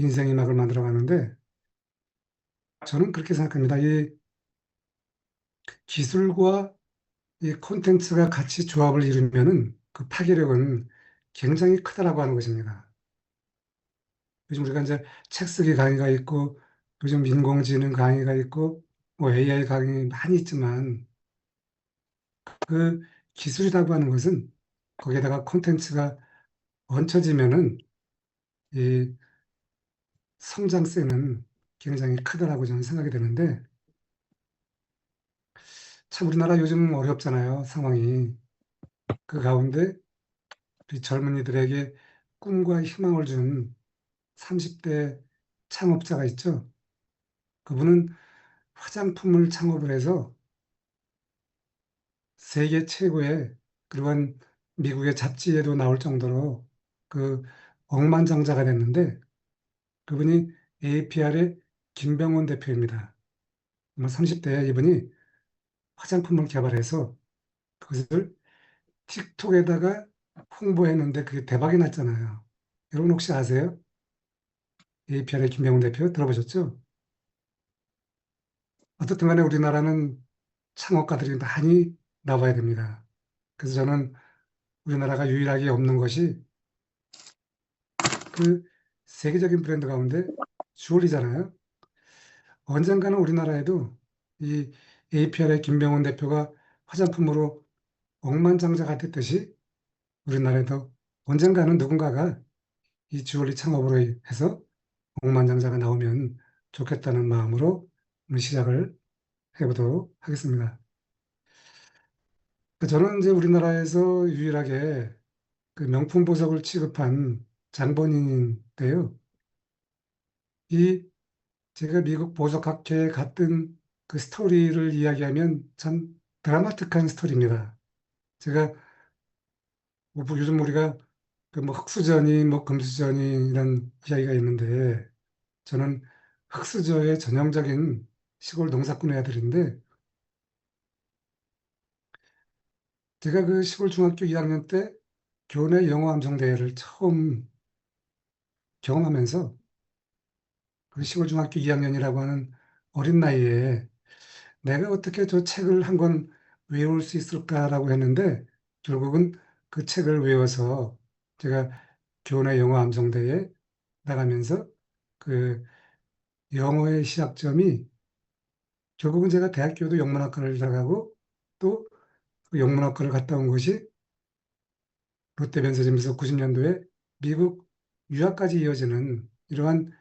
인생의 막을 만들어 가는데 저는 그렇게 생각합니다. 이 기술과 이 콘텐츠가 같이 조합을 이루면은 그 파괴력은 굉장히 크다라고 하는 것입니다. 요즘 우리가 이제 책 쓰기 강의가 있고 요즘 인공지능 강의가 있고 뭐 AI 강의 많이 있지만 그 기술이라고 하는 것은 거기에다가 콘텐츠가 얹혀지면은 이 성장세는 굉장히 크다라고 저는 생각이 되는데 참 우리나라 요즘 어렵잖아요, 상황이. 그 가운데 우리 젊은이들에게 꿈과 희망을 준 30대 창업자가 있죠. 그분은 화장품을 창업을 해서 세계 최고의 그런 미국의 잡지에도 나올 정도로 그 억만장자가 됐는데 그분이 APR의 김병원 대표입니다. 30대에 이분이 화장품을 개발해서 그것을 틱톡에다가 홍보했는데 그게 대박이 났잖아요. 여러분 혹시 아세요? APR의 김병원 대표 들어보셨죠? 어떻든 간에 우리나라는 창업가들이 많이 나와야 됩니다. 그래서 저는 우리나라가 유일하게 없는 것이 그 세계적인 브랜드 가운데 주얼리잖아요. 언젠가는 우리나라에도 이 APR의 김병훈 대표가 화장품으로 억만장자가 됐듯이 우리나라에도 언젠가는 누군가가 이 주얼리 창업으로 해서 억만장자가 나오면 좋겠다는 마음으로 오늘 시작을 해보도록 하겠습니다. 저는 이제 우리나라에서 유일하게 그 명품 보석을 취급한 장본인인데요. 이 제가 미국 보석학회에 갔던 그 스토리를 이야기하면 참 드라마틱한 스토리입니다. 제가 뭐 요즘 우리가 그 뭐 흑수저니 뭐 금수저니 이런 이야기가 있는데 저는 흑수저의 전형적인 시골 농사꾼의 아들인데 제가 그 시골 중학교 2학년 때 교내 영어 암송 대회를 처음 경험하면서 그 시골 중학교 2학년이라고 하는 어린 나이에 내가 어떻게 저 책을 한 권 외울 수 있을까라고 했는데 결국은 그 책을 외워서 제가 교내 영어 암송대회에 나가면서 그 영어의 시작점이 결국은 제가 대학교도 영문학과를 나가고 또 그 영문학과를 갔다 온 것이 롯데변서점에서 90년도에 미국 유학까지 이어지는 이러한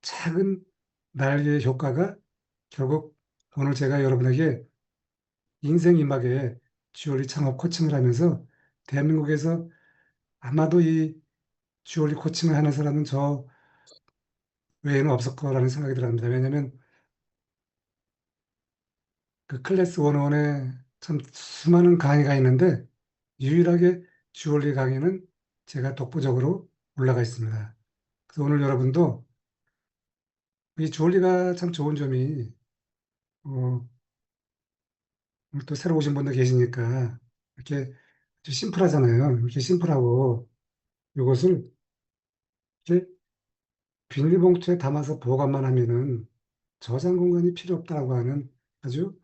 작은 날개의 효과가 결국 오늘 제가 여러분에게 인생 이막에 주얼리 창업 코칭을 하면서 대한민국에서 아마도 이 주얼리 코칭을 하는 사람은 저 외에는 없을 거라는 생각이 들었습니다. 왜냐하면 그 클래스 101에 참 수많은 강의가 있는데 유일하게 주얼리 강의는 제가 독보적으로 올라가 있습니다. 그래서 오늘 여러분도 이 주얼리가 참 좋은 점이 어, 오늘 또 새로 오신 분들 계시니까 이렇게 아주 심플하잖아요. 이렇게 심플하고 이것을 이렇게 비닐봉투에 담아서 보관만 하면은 저장 공간이 필요 없다고 하는 아주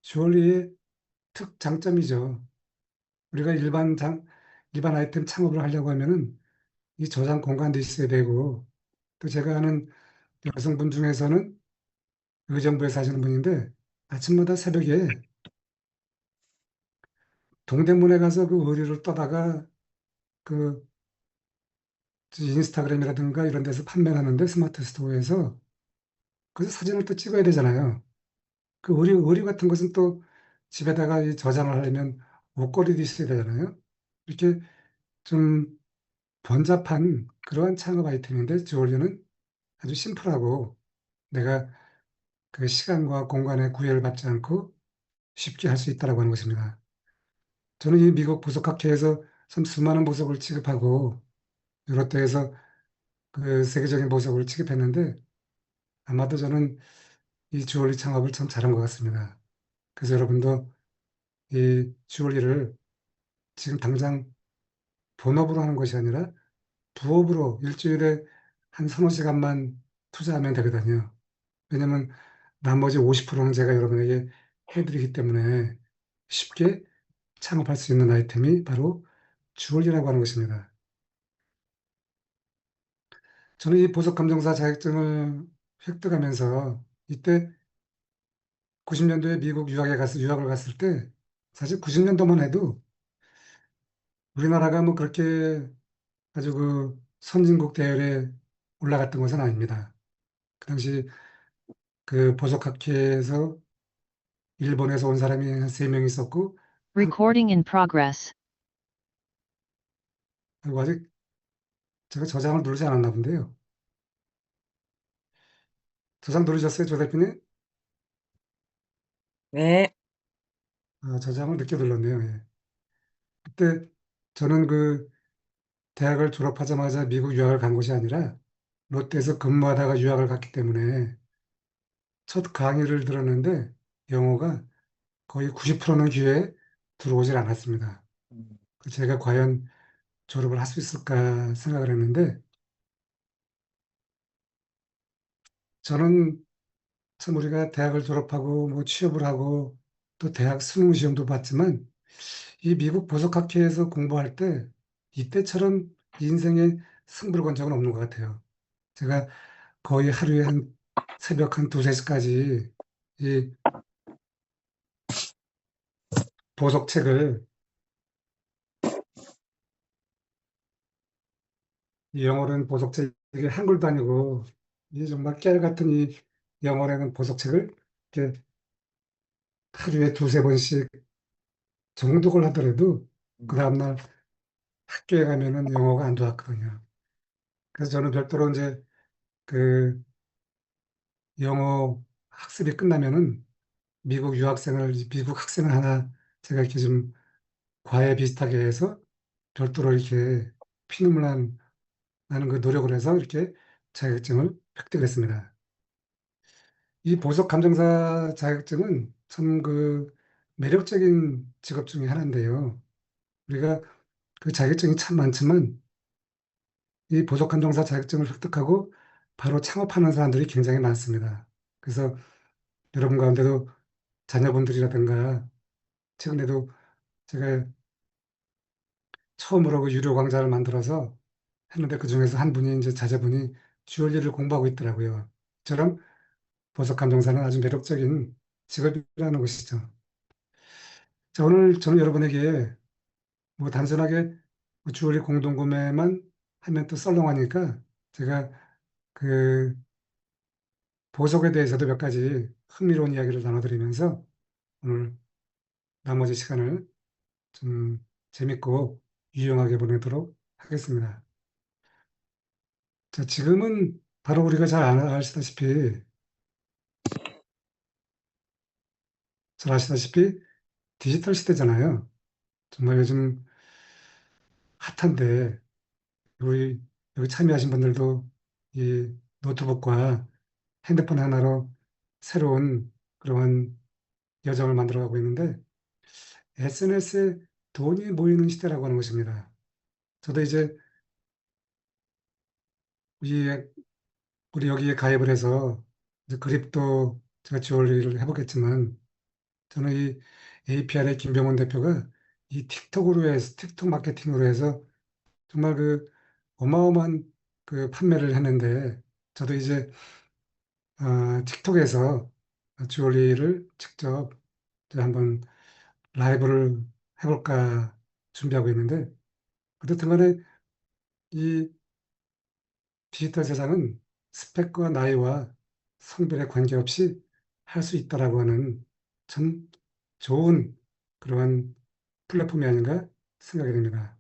주얼리의 특장점이죠. 우리가 일반 아이템 창업을 하려고 하면은 이 저장 공간도 있어야 되고 또 제가 아는 여성분 중에서는 의정부에 사시는 분인데 아침마다 새벽에 동대문에 가서 그 의류를 떠다가 그 인스타그램이라든가 이런 데서 판매를 하는데 스마트 스토어에서 그래서 사진을 또 찍어야 되잖아요. 그 의류 같은 것은 또 집에다가 이 저장을 하려면 옷걸이도 있어야 되잖아요. 이렇게 좀 번잡한 그러한 창업 아이템인데 주얼리는 아주 심플하고 내가 그 시간과 공간에 구애를 받지 않고 쉽게 할 수 있다라고 하는 것입니다. 저는 이 미국 보석학회에서 참 수많은 보석을 취급하고 유럽 대에서 그 세계적인 보석을 취급했는데 아마도 저는 이 주얼리 창업을 참 잘한 것 같습니다. 그래서 여러분도 이 주얼리를 지금 당장 본업으로 하는 것이 아니라 부업으로 일주일에 한 서너 시간만 투자하면 되거든요. 왜냐면 나머지 50%는 제가 여러분에게 해드리기 때문에 쉽게 창업할 수 있는 아이템이 바로 주얼리라고 하는 것입니다. 저는 이 보석감정사 자격증을 획득하면서 이때 90년도에 미국 유학을 갔을 때 사실 90년도만 해도 우리나라가 뭐 그렇게 아주 그 선진국 대열에 올라갔던 것은 아닙니다. 그 당시 그 보석학회에서 일본에서 온 사람이 한 세 명 있었고, Recording in progress. 그리고 아직 제가 저장을 누르지 않았나 본데요. 저장 누르셨어요, 조 대표님? 네. 아, 저장을 늦게 눌렀네요. 예. 그때 저는 그 대학을 졸업하자마자 미국 유학을 간 것이 아니라 롯데에서 근무하다가 유학을 갔기 때문에 첫 강의를 들었는데 영어가 거의 90%는 귀에 들어오질 않았습니다. 제가 과연 졸업을 할 수 있을까 생각을 했는데 저는 참 우리가 대학을 졸업하고 뭐 취업을 하고 또 대학 수능 시험도 봤지만 이 미국 보석학회에서 공부할 때 이때처럼 인생의 승부를 건 적은 없는 것 같아요. 제가 거의 하루에 한 새벽 한 두세 시까지 이 보석책을 이 영어로는 보석책이 한글도 아니고 이 정말 깨알 같은 이 영어로는 보석책을 이렇게 하루에 두세 번씩 정독을 하더라도 그 다음날 학교에 가면은 영어가 안 좋았거든요. 그래서 저는 별도로 이제 그 영어 학습이 끝나면은 미국 학생을 하나 제가 이렇게 좀 과외 비슷하게 해서 별도로 이렇게 피눈물 나는 그 노력을 해서 이렇게 자격증을 획득했습니다. 이 보석 감정사 자격증은 참 그 매력적인 직업 중에 하나인데요. 우리가 그 자격증이 참 많지만 이 보석 감정사 자격증을 획득하고 바로 창업하는 사람들이 굉장히 많습니다. 그래서 여러분 가운데도 자녀분들이라든가 최근에도 제가 처음으로 그 유료 강좌를 만들어서 했는데 그 중에서 한 분이 이제 자제분이 주얼리를 공부하고 있더라고요. 저런 보석 감정사는 아주 매력적인 직업이라는 것이죠. 자, 오늘 저는 여러분에게 뭐 단순하게 뭐 주얼리 공동구매만 하면 또 썰렁하니까 제가 그 보석에 대해서도 몇 가지 흥미로운 이야기를 나눠드리면서 오늘 나머지 시간을 좀 재밌고 유용하게 보내도록 하겠습니다. 자, 지금은 바로 우리가 잘 아시다시피 디지털 시대잖아요. 정말 요즘 핫한데 우리 여기 참여하신 분들도 이 노트북과 핸드폰 하나로 새로운 그러한 여정을 만들어가고 있는데 SNS에 돈이 모이는 시대라고 하는 것입니다. 저도 이제 이 우리 여기에 가입을 해서 이제 그립도 제가 주얼리를 해보겠지만 저는 이 APR의 김병원 대표가 이 틱톡 마케팅으로 해서 정말 그 어마어마한 그 판매를 했는데 저도 이제 틱톡에서 주얼리를 직접 이제 한번 라이브를 해볼까 준비하고 있는데 어쨌든 간에 이 디지털 세상은 스펙과 나이와 성별에 관계없이 할 수 있다라고 하는 참 좋은 그러한 플랫폼이 아닌가 생각이 됩니다.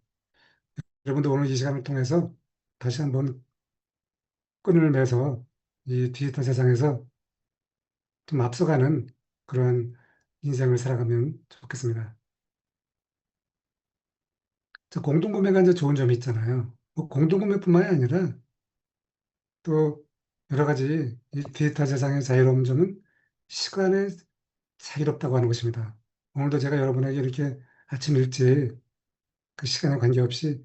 여러분도 오늘 이 시간을 통해서 다시 한번 끈을 매서 이 디지털 세상에서 좀 앞서가는 그러한 인생을 살아가면 좋겠습니다. 저 공동구매가 이제 좋은 점이 있잖아요. 뭐 공동구매뿐만이 아니라 또 여러 가지 이 디지털 세상의 자유로운 점은 시간의 자유롭다고 하는 것입니다. 오늘도 제가 여러분에게 이렇게 아침 일찍 그 시간에 관계없이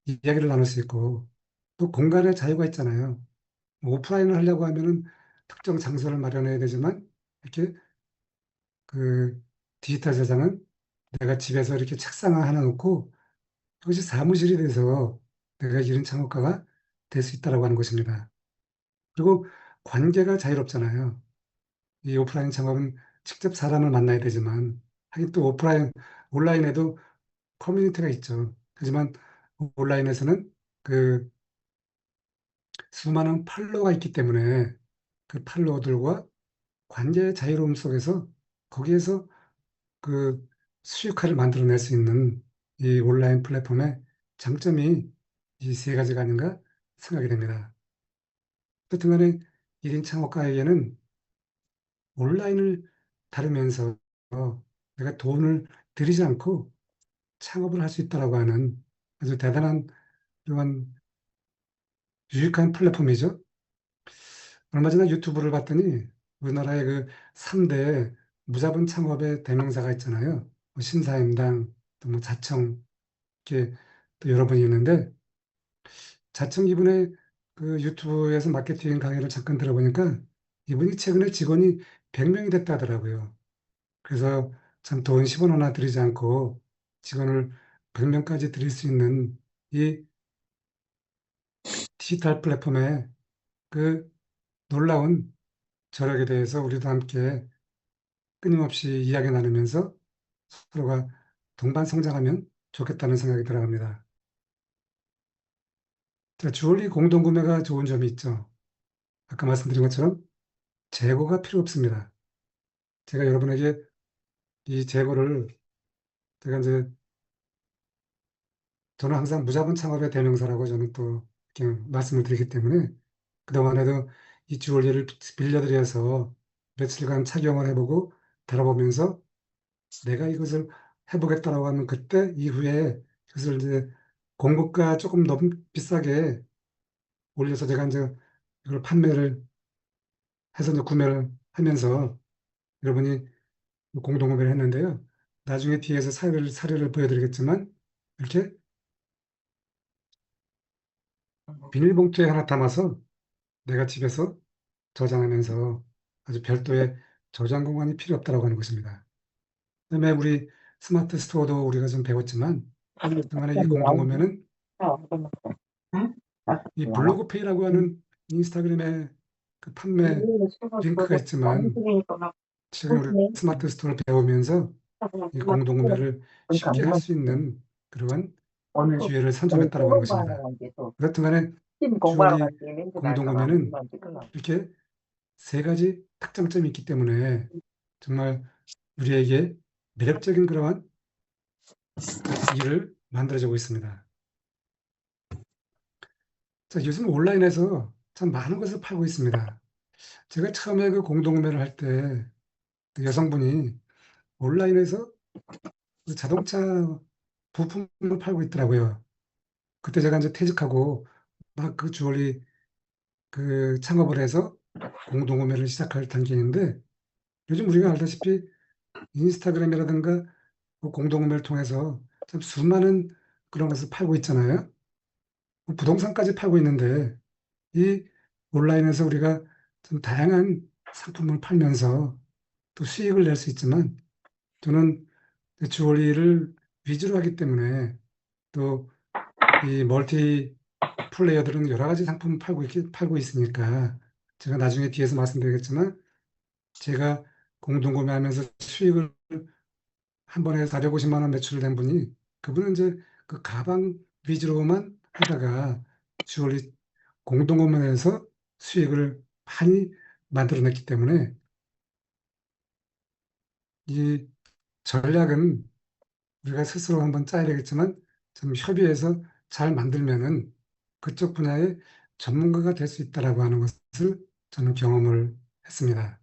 이야기를 나눌 수 있고 또 공간의 자유가 있잖아요. 뭐 오프라인을 하려고 하면은 특정 장소를 마련해야 되지만 이렇게 그 디지털 저장은 내가 집에서 이렇게 책상 하나 놓고 그것이 사무실이 돼서 내가 이런 창업가가 될 수 있다라고 하는 것입니다. 그리고 관계가 자유롭잖아요. 이 오프라인 창업은 직접 사람을 만나야 되지만 하긴 또 온라인에도 커뮤니티가 있죠. 하지만 온라인에서는 그 수많은 팔로워가 있기 때문에 그 팔로워들과 관계의 자유로움 속에서 거기에서 그 수익화를 만들어낼 수 있는 이 온라인 플랫폼의 장점이 이 세 가지가 아닌가 생각이 됩니다. 어쨌든 간에 1인 창업가에게는 온라인을 다루면서 내가 돈을 들이지 않고 창업을 할 수 있다라고 하는 아주 대단한 그런 유익한 플랫폼이죠. 얼마 전에 유튜브를 봤더니 우리나라의 그 3대 무자본 창업의 대명사가 있잖아요. 뭐 신사임당, 또 뭐 자청, 이렇게 또 여러 분이 있는데 자청 이분의 그 유튜브에서 마케팅 강의를 잠깐 들어보니까 이분이 최근에 직원이 100명이 됐다 하더라고요. 그래서 참 돈 10원 하나 들이지 않고 직원을 100명까지 들일 수 있는 이 디지털 플랫폼의 그 놀라운 저력에 대해서 우리도 함께 끊임없이 이야기 나누면서 서로가 동반 성장하면 좋겠다는 생각이 들어갑니다. 자, 주얼리 공동 구매가 좋은 점이 있죠. 아까 말씀드린 것처럼 재고가 필요 없습니다. 제가 여러분에게 이 재고를 제가 이제 저는 항상 무자본 창업의 대명사라고 저는 또 이렇게 말씀을 드리기 때문에 그동안에도 이 주얼리를 빌려드려서 며칠간 착용을 해보고 달아보면서 내가 이것을 해보겠다라고 하면 그때 이후에 그것을 이제 공급가 조금 너무 비싸게 올려서 제가 이제 이걸 판매를 해서 이제 구매를 하면서 여러분이 공동 구매를 했는데요. 나중에 뒤에서 사례를 보여드리겠지만 이렇게 비닐봉투에 하나 담아서 내가 집에서 저장하면서 아주 별도의 저장 공간이 필요 없다라고 하는 것입니다. 그다음에 우리 스마트 스토어도 우리가 좀 배웠지만 그동안에 이 공동 구매는 이 블로그페이라고 하는 인스타그램의 그 판매 링크가 있지만 최근에 우리 스마트 스토어를 배우면서 이 공동 구매를 쉽게 할 수 있는 그러한 오늘 기회를 오늘 선점했다고 하는 것입니다. 출근하는 게또 그렇든 간에 팀 공부하러 갈 주얼리 때 멘트 공동 날까 봐 구매는 금방 끝나. 이렇게 세 가지 특장점이 있기 때문에 정말 우리에게 매력적인 그러한 일을 만들어주고 있습니다. 자, 요즘 온라인에서 참 많은 것을 팔고 있습니다. 제가 처음에 그 공동구매를 할 때 그 여성분이 온라인에서 그 자동차 부품을 팔고 있더라고요. 그때 제가 이제 퇴직하고 막 그 주얼리 그 창업을 해서 공동구매를 시작할 단계인데 요즘 우리가 알다시피 인스타그램이라든가 그 공동구매를 통해서 참 수많은 그런 것을 팔고 있잖아요. 뭐 부동산까지 팔고 있는데 이 온라인에서 우리가 좀 다양한 상품을 팔면서 또 수익을 낼 수 있지만 저는 주얼리를 위주로 하기 때문에 또 이 멀티 플레이어들은 여러 가지 상품을 팔고 있으니까 제가 나중에 뒤에서 말씀드리겠지만 제가 공동구매하면서 수익을 한 번에 450만 원 매출된 분이 그분은 이제 그 가방 위주로만 하다가 주얼리 공동구매에서 수익을 많이 만들어냈기 때문에 이 전략은 우리가 스스로 한번 짜야 되겠지만 좀 협의해서 잘 만들면은 그쪽 분야의 전문가가 될 수 있다라고 하는 것을 저는 경험을 했습니다.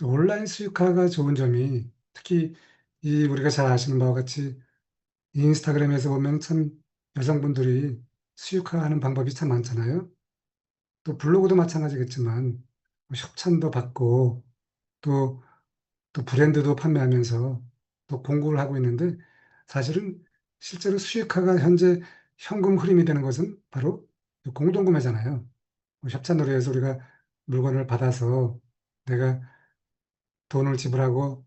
온라인 수익화가 좋은 점이 특히 이 우리가 잘 아시는 바와 같이 인스타그램에서 보면 참 여성분들이 수익화하는 방법이 참 많잖아요. 또 블로그도 마찬가지겠지만 뭐 협찬도 받고 또, 또 브랜드도 판매하면서 또 공부를 하고 있는데 사실은 실제로 수익화가 현재 현금 흐름이 되는 것은 바로 공동구매잖아요. 협찬으로 해서 우리가 물건을 받아서 내가 돈을 지불하고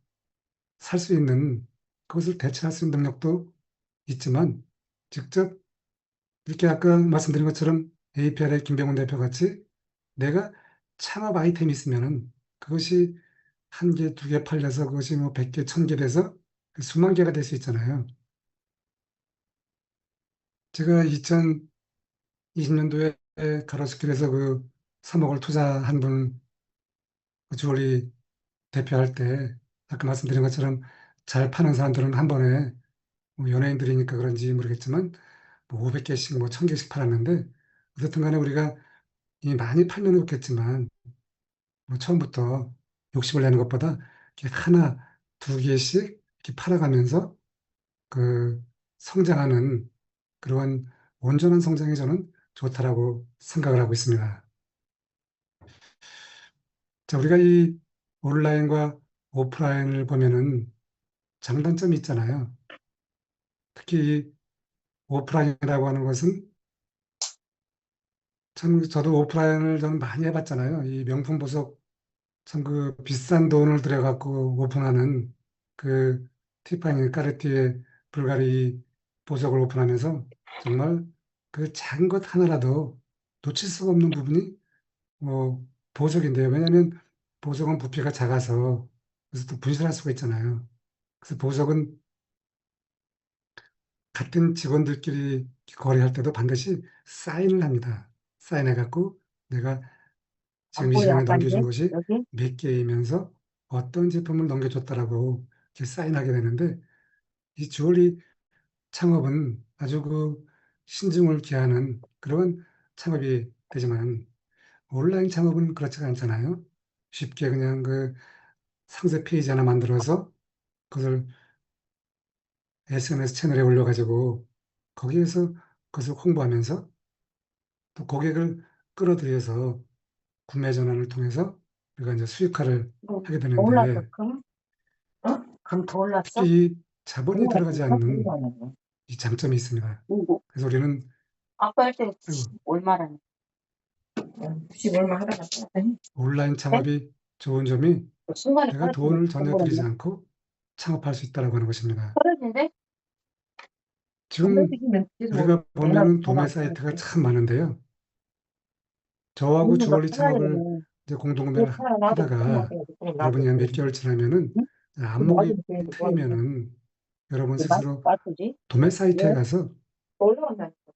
살 수 있는 그것을 대체할 수 있는 능력도 있지만 직접 이렇게 아까 말씀드린 것처럼 APR의 김병훈 대표 같이 내가 창업 아이템이 있으면은 그것이 한 개, 두 개 팔려서 그것이 뭐 100개, 1000개 돼서 그 수만 개가 될 수 있잖아요. 제가 2020년도에 가로수길에서 그 3억을 투자한 분, 그 주얼리 대표할 때 아까 말씀드린 것처럼 잘 파는 사람들은 한 번에 뭐 연예인들이니까 그런지 모르겠지만 뭐 500개씩 뭐 1000개씩 팔았는데 어쨌든 간에 우리가 이 많이 팔면 좋겠지만 뭐 처음부터 욕심을 내는 것보다 이렇게 하나, 두 개씩 이렇게 팔아가면서 그 성장하는 그러한 온전한 성장이 저는 좋다라고 생각을 하고 있습니다. 자, 우리가 이 온라인과 오프라인을 보면은 장단점이 있잖아요. 특히 이 오프라인이라고 하는 것은 참 저도 오프라인을 저는 많이 해봤잖아요. 이 명품 보석 참 그 비싼 돈을 들여갖고 오픈하는 그 티파니 까르띠에 불가리 보석을 오픈하면서 정말 그 작은 것 하나라도 놓칠 수가 없는 부분이 뭐 보석인데요. 왜냐하면 보석은 부피가 작아서 그래서 또 분실할 수가 있잖아요. 그래서 보석은 같은 직원들끼리 거래할 때도 반드시 사인을 합니다. 사인해갖고 내가 안 지금 이 보여, 시간에 넘겨준 아빠인데? 것이 여기? 몇 개이면서 어떤 제품을 넘겨줬다라고 이렇게 사인하게 되는데 이 주얼리 창업은 아주 그 신중을 기하는 그런 창업이 되지만 온라인 창업은 그렇지가 않잖아요. 쉽게 그냥 그 상세 페이지 하나 만들어서 그것을 SNS 채널에 올려가지고 거기에서 그것을 홍보하면서 또 고객을 끌어들여서 구매 전환을 통해서 우리가 이제 수익화를 하게 더 올랐어, 되는데 금? 어? 금 더 올랐어? 특히 이 자본이 들어가지 올랐어? 않는 올랐네. 이 장점이 있습니다. 이거, 그래서 우리는 아까 할 때 아이고, 90 얼마라네. 90 얼마 하다가 떴더니, 온라인 네? 창업이 좋은 점이 순간에 내가 떨어지네. 돈을 전혀 들이지 건물었네. 않고 창업할 수 있다고 하는 것입니다. 떨어진대? 지금 떨어지기면 계속 우리가 내놔, 보면은 도매 전화, 사이트가 참 많은데요. 저하고 인수가 주얼리 편하게 창업을 되면, 이제 이거 공동구매를 편안하게, 하다가 편하게, 그냥 여러분이 한 몇 놔두고. 개월 지나면은 응? 근데 안목이 어디서 그래도 뭐 하는데? 트이면은 여러분 왜 스스로 말투지? 도매 사이트에 왜? 가서 올라간다니까.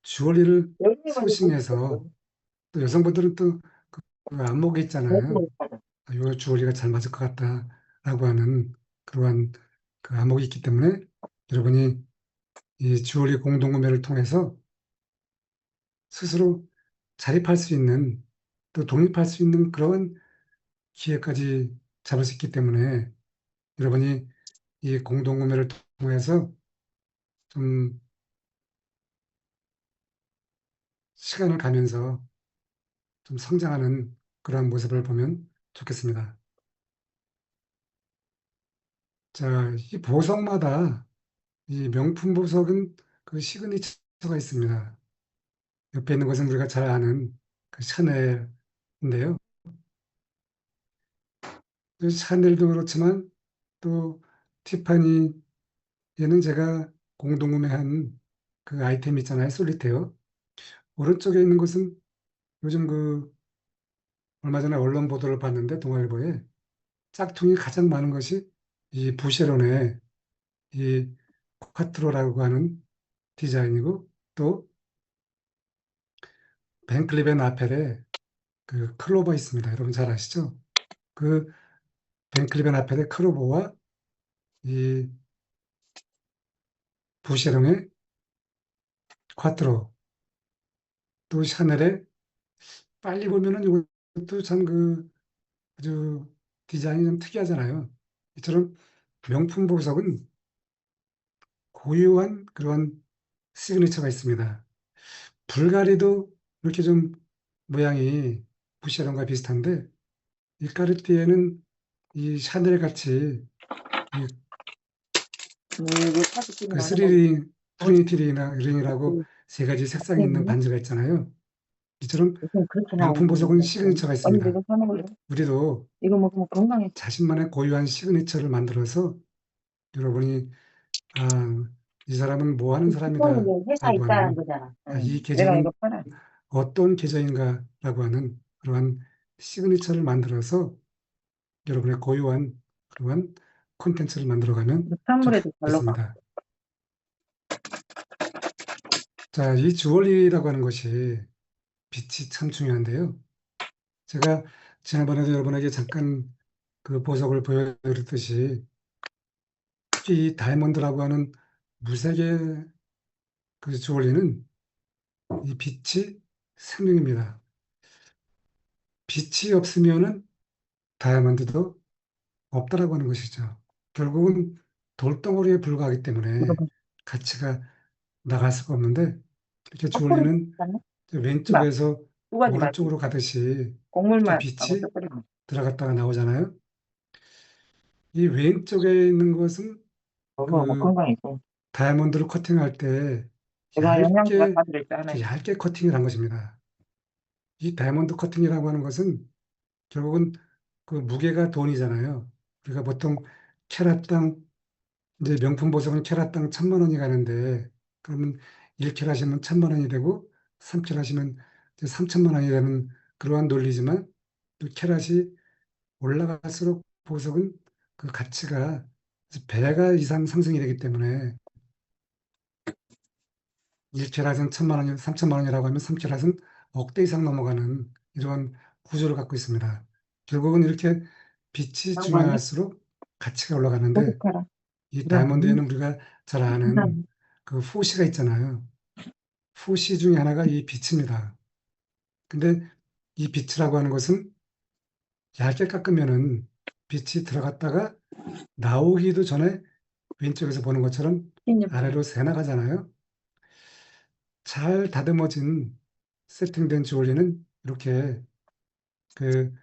주얼리를 열리가지고 못 소싱해서 있겠어. 또 여성분들은 또 그 안목이 왜 있잖아요. 그걸 받아? 아, 요 주얼리가 잘 맞을 것 같다라고 하는 그러한 그 안목이 있기 때문에 여러분이 이 주얼리 공동구매를 통해서 스스로 자립할 수 있는 또 독립할 수 있는 그런 기회까지 잡을 수 있기 때문에 여러분이 이 공동구매를 통해서 좀 시간을 가면서 좀 성장하는 그러한 모습을 보면 좋겠습니다. 자, 이 보석마다 이 명품 보석은 그 시그니처가 있습니다. 옆에 있는 것은 우리가 잘 아는 그 샤넬인데요. 그 샤넬도 그렇지만 또 티파니 얘는 제가 공동구매한 그 아이템 있잖아요. 솔리테어. 오른쪽에 있는 것은 요즘 그 얼마 전에 언론 보도를 봤는데 동아일보에 짝퉁이 가장 많은 것이 이 부쉐론의 이 콰트로라고 하는 디자인이고 또 벤클리벤 아펠의 그 클로버 있습니다. 여러분 잘 아시죠? 그 벤클리벤 아펠의 클로버와 이 부쉐론의 콰트로 또 샤넬의 빨리 보면은 이것도 참 그 아주 디자인이 좀 특이하잖아요. 이처럼 명품 보석은 고유한 그런 시그니처가 있습니다. 불가리도 이렇게 좀 모양이 부쉐론과 비슷한데 이 까르띠에는 이 샤넬 같이 이 이거 사진 그 찍는 거 하는 거. 3링 트리니티 링이라고 세 가지 색상이 있는 반지가 있잖아요. 이처럼 요즘 그렇게 명품 나오는 보석은 거 시그니처가 언니도 있습니다. 이거 사먹을래? 우리도 이거 먹으면 건강해. 자신만의 고유한 시그니처를 만들어서 여러분이 아, 이 사람은 뭐 하는 이거는 이제 회사 사람이다라고 있다는 하는 거잖아. 이 내가 이거 계정은 팔아. 어떤 계정인가라고 하는 그러한 시그니처를 만들어서 여러분의 고유한 그러한 콘텐츠를 만들어가면 선물에도 잘 녹아. 좋겠습니다. 자, 이 주얼리라고 하는 것이 빛이 참 중요한데요. 제가 지난번에도 여러분에게 잠깐 그 보석을 보여드렸듯이 특히 이 다이아몬드라고 하는 무색의 그 주얼리는 이 빛이 생명입니다. 빛이 없으면은 다이아몬드도 없다라고 하는 것이죠. 결국은 돌덩어리에 불과하기 이거 때문에 봐. 가치가 나갈 수가 없는데 이렇게 턱걸이 주얼리는 않나? 봐. 왼쪽에서 두 가지 맛이 오른쪽으로 있어. 가듯이 이렇게 곡물만 하고 빛이 턱걸이 맛. 들어갔다가 나오잖아요. 이 왼쪽에 있는 것은 먹어, 그 건강해. 다이아몬드를 커팅할 때 내가 영양소가 얇게 다 들어있어, 하나에. 이렇게 얇게 커팅을 한 것입니다. 이 다이아몬드 커팅이라고 하는 것은 결국은 그 무게가 돈이잖아요. 우리가 보통 캐럿당 이제 명품 보석은 캐럿당 1,000만 원이 가는데 그러면 1캐럿이면 1,000만 원이 되고 3캐럿이면 이제 3,000만 원이 되는 그러한 논리지만 또 캐럿이 올라갈수록 보석은 그 가치가 배가 이상 상승이 되기 때문에 1캐럿은 1,000만 원이 3,000만 원이라고 하면 3캐럿은 억대 이상 넘어가는 이러한 구조를 갖고 있습니다. 결국은 이렇게 빛이 그런 거 아니? 중요할수록 가치가 올라가는데 고춧가루. 이 이런 거 아니? 다이아몬드에는 우리가 잘 아는 그 포시가 있잖아요. 포시 중에 하나가 이 빛입니다. 근데 이 빛이라고 하는 것은 얇게 깎으면은 빛이 들어갔다가 나오기도 전에 왼쪽에서 보는 것처럼 흰잎. 아래로 새 나가잖아요. 잘 다듬어진 세팅된 주얼리는 이렇게 그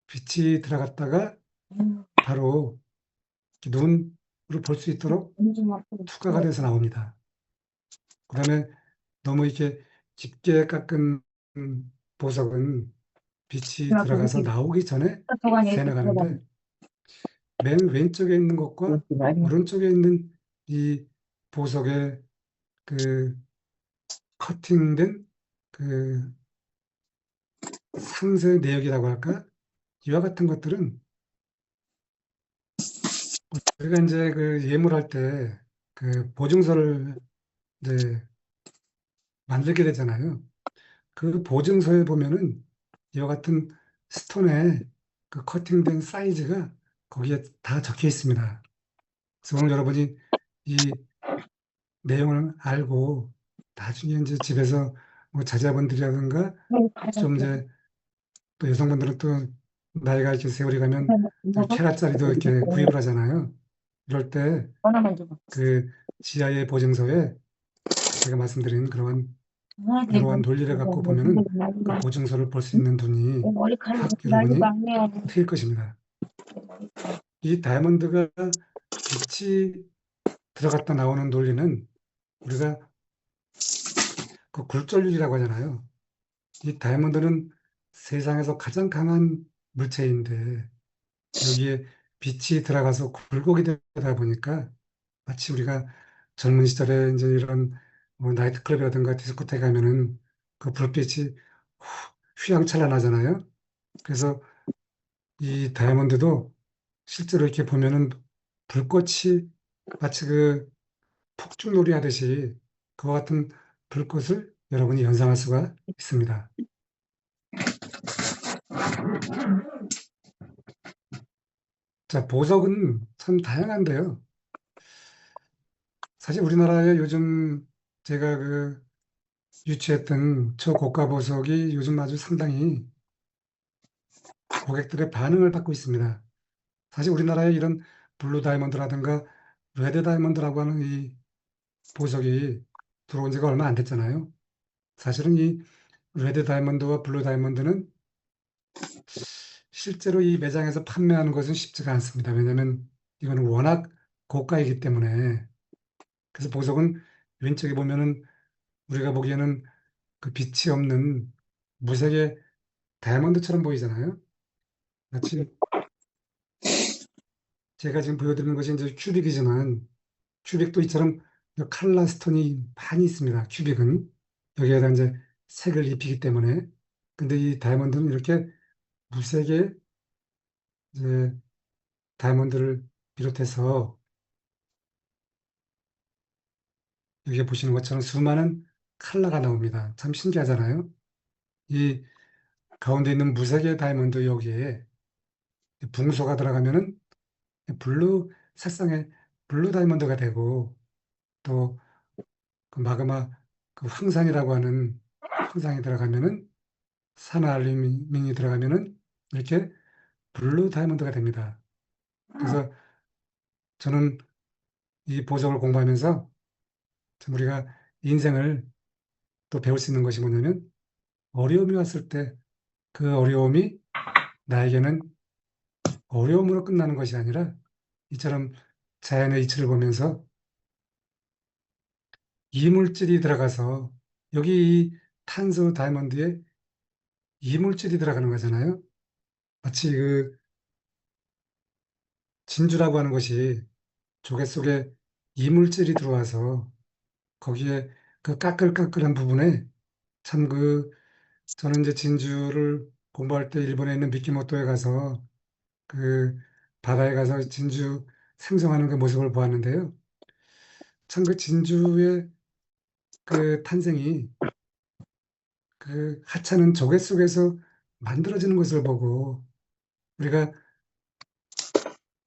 빛이 들어갔다가 음, 바로 눈으로 볼 수 있도록 좀 아프고. 투과가 돼서 나옵니다. 그다음에 너무 이렇게 깊게 깎은 보석은 빛이 그래갖고 들어가서 이렇게 나오기 전에 도가니에 새 이렇게 나가는데 들어가면 맨 왼쪽에 있는 것과 이렇게 많이 오른쪽에 있는 이 보석의 그 커팅된 그 상세 내역이라고 할까? 이와 같은 것들은 우리가 이제 그 예물할 때 그 보증서를 이제 만들게 되잖아요. 그 보증서에 보면은 이와 같은 스톤의 그 커팅된 사이즈가 거기에 다 적혀 있습니다. 그래서 오늘 여러분이 이 내용을 알고 나중에 이제 집에서 뭐 자제분들이라든가 좀 가볍게 이제 또 여성분들은 또 나이가 이렇게 세월이 가면 또 먹어? 캐럿짜리도 이렇게 구입을 하잖아요. 이럴 때 하나만 줘봐. 그 지하의 보증서에 제가 말씀드린 그런 아, 내 이러한 머리 논리를 갖고 뭐 보면은 흔들지 말고 그 마. 보증서를 볼 수 응? 있는 눈이 내 머리카락 확 말리고 여러분이 안 해요. 트일 것입니다. 이 다이아몬드가 빛이 들어갔다 나오는 논리는 우리가 그 굴절률이라고 하잖아요. 이 다이아몬드는 세상에서 가장 강한 물체인데 여기에 빛이 들어가서 굴곡이 되다 보니까 마치 우리가 젊은 시절에 이제 이런 뭐 나이트클럽이라든가 디스코테에 가면은 그 불빛이 휘황찬란하잖아요. 그래서 이 다이아몬드도 실제로 이렇게 보면은 불꽃이 마치 그 폭죽놀이 하듯이 그와 같은 불꽃을 여러분이 연상할 수가 있습니다. 자, 보석은 참 다양한데요. 사실 우리나라에 요즘 제가 그 유치했던 초고가 보석이 요즘 아주 상당히 고객들의 반응을 받고 있습니다. 사실 우리나라에 이런 블루 다이아몬드라든가 레드 다이아몬드라고 하는 이 보석이 들어온 지가 얼마 안 됐잖아요. 사실은 이 레드 다이아몬드와 블루 다이아몬드는 실제로 이 매장에서 판매하는 것은 쉽지가 않습니다. 왜냐하면 이거는 워낙 고가이기 때문에. 그래서 보석은 왼쪽에 보면은 우리가 보기에는 그 빛이 없는 무색의 다이아몬드처럼 보이잖아요. 마치 제가 지금 보여드리는 것이 이제 큐빅이지만 큐빅도 이처럼 칼라스톤이 많이 있습니다. 큐빅은 여기에다 이제 색을 입히기 때문에. 근데 이 다이아몬드는 이렇게 무색의 이제 다이아몬드를 비롯해서 여기 보시는 것처럼 수많은 칼라가 나옵니다. 참 신기하잖아요. 이 가운데 있는 무색의 다이아몬드 여기에 붕소가 들어가면은 블루 색상의 블루 다이아몬드가 되고, 또 그 마그마 그 황산이라고 하는 황산이 들어가면은 산화알루미늄이 들어가면은 이렇게 블루 다이아몬드가 됩니다. 그래서 저는 이 보석을 공부하면서 참 우리가 인생을 또 배울 수 있는 것이 뭐냐면, 어려움이 왔을 때 그 어려움이 나에게는 어려움으로 끝나는 것이 아니라 이처럼 자연의 이치를 보면서 이물질이 들어가서, 여기 이 탄소 다이아몬드에 이물질이 들어가는 거잖아요. 마치 그 진주라고 하는 것이 조개 속에 이물질이 들어와서 거기에 그 까끌까끌한 부분에 참 저는 이제 진주를 공부할 때 일본에 있는 미키모토에 가서 그 바다에 가서 진주 생성하는 그 모습을 보았는데요. 참 그 진주의 그 탄생이 그 하찮은 조개 속에서 만들어지는 것을 보고, 우리가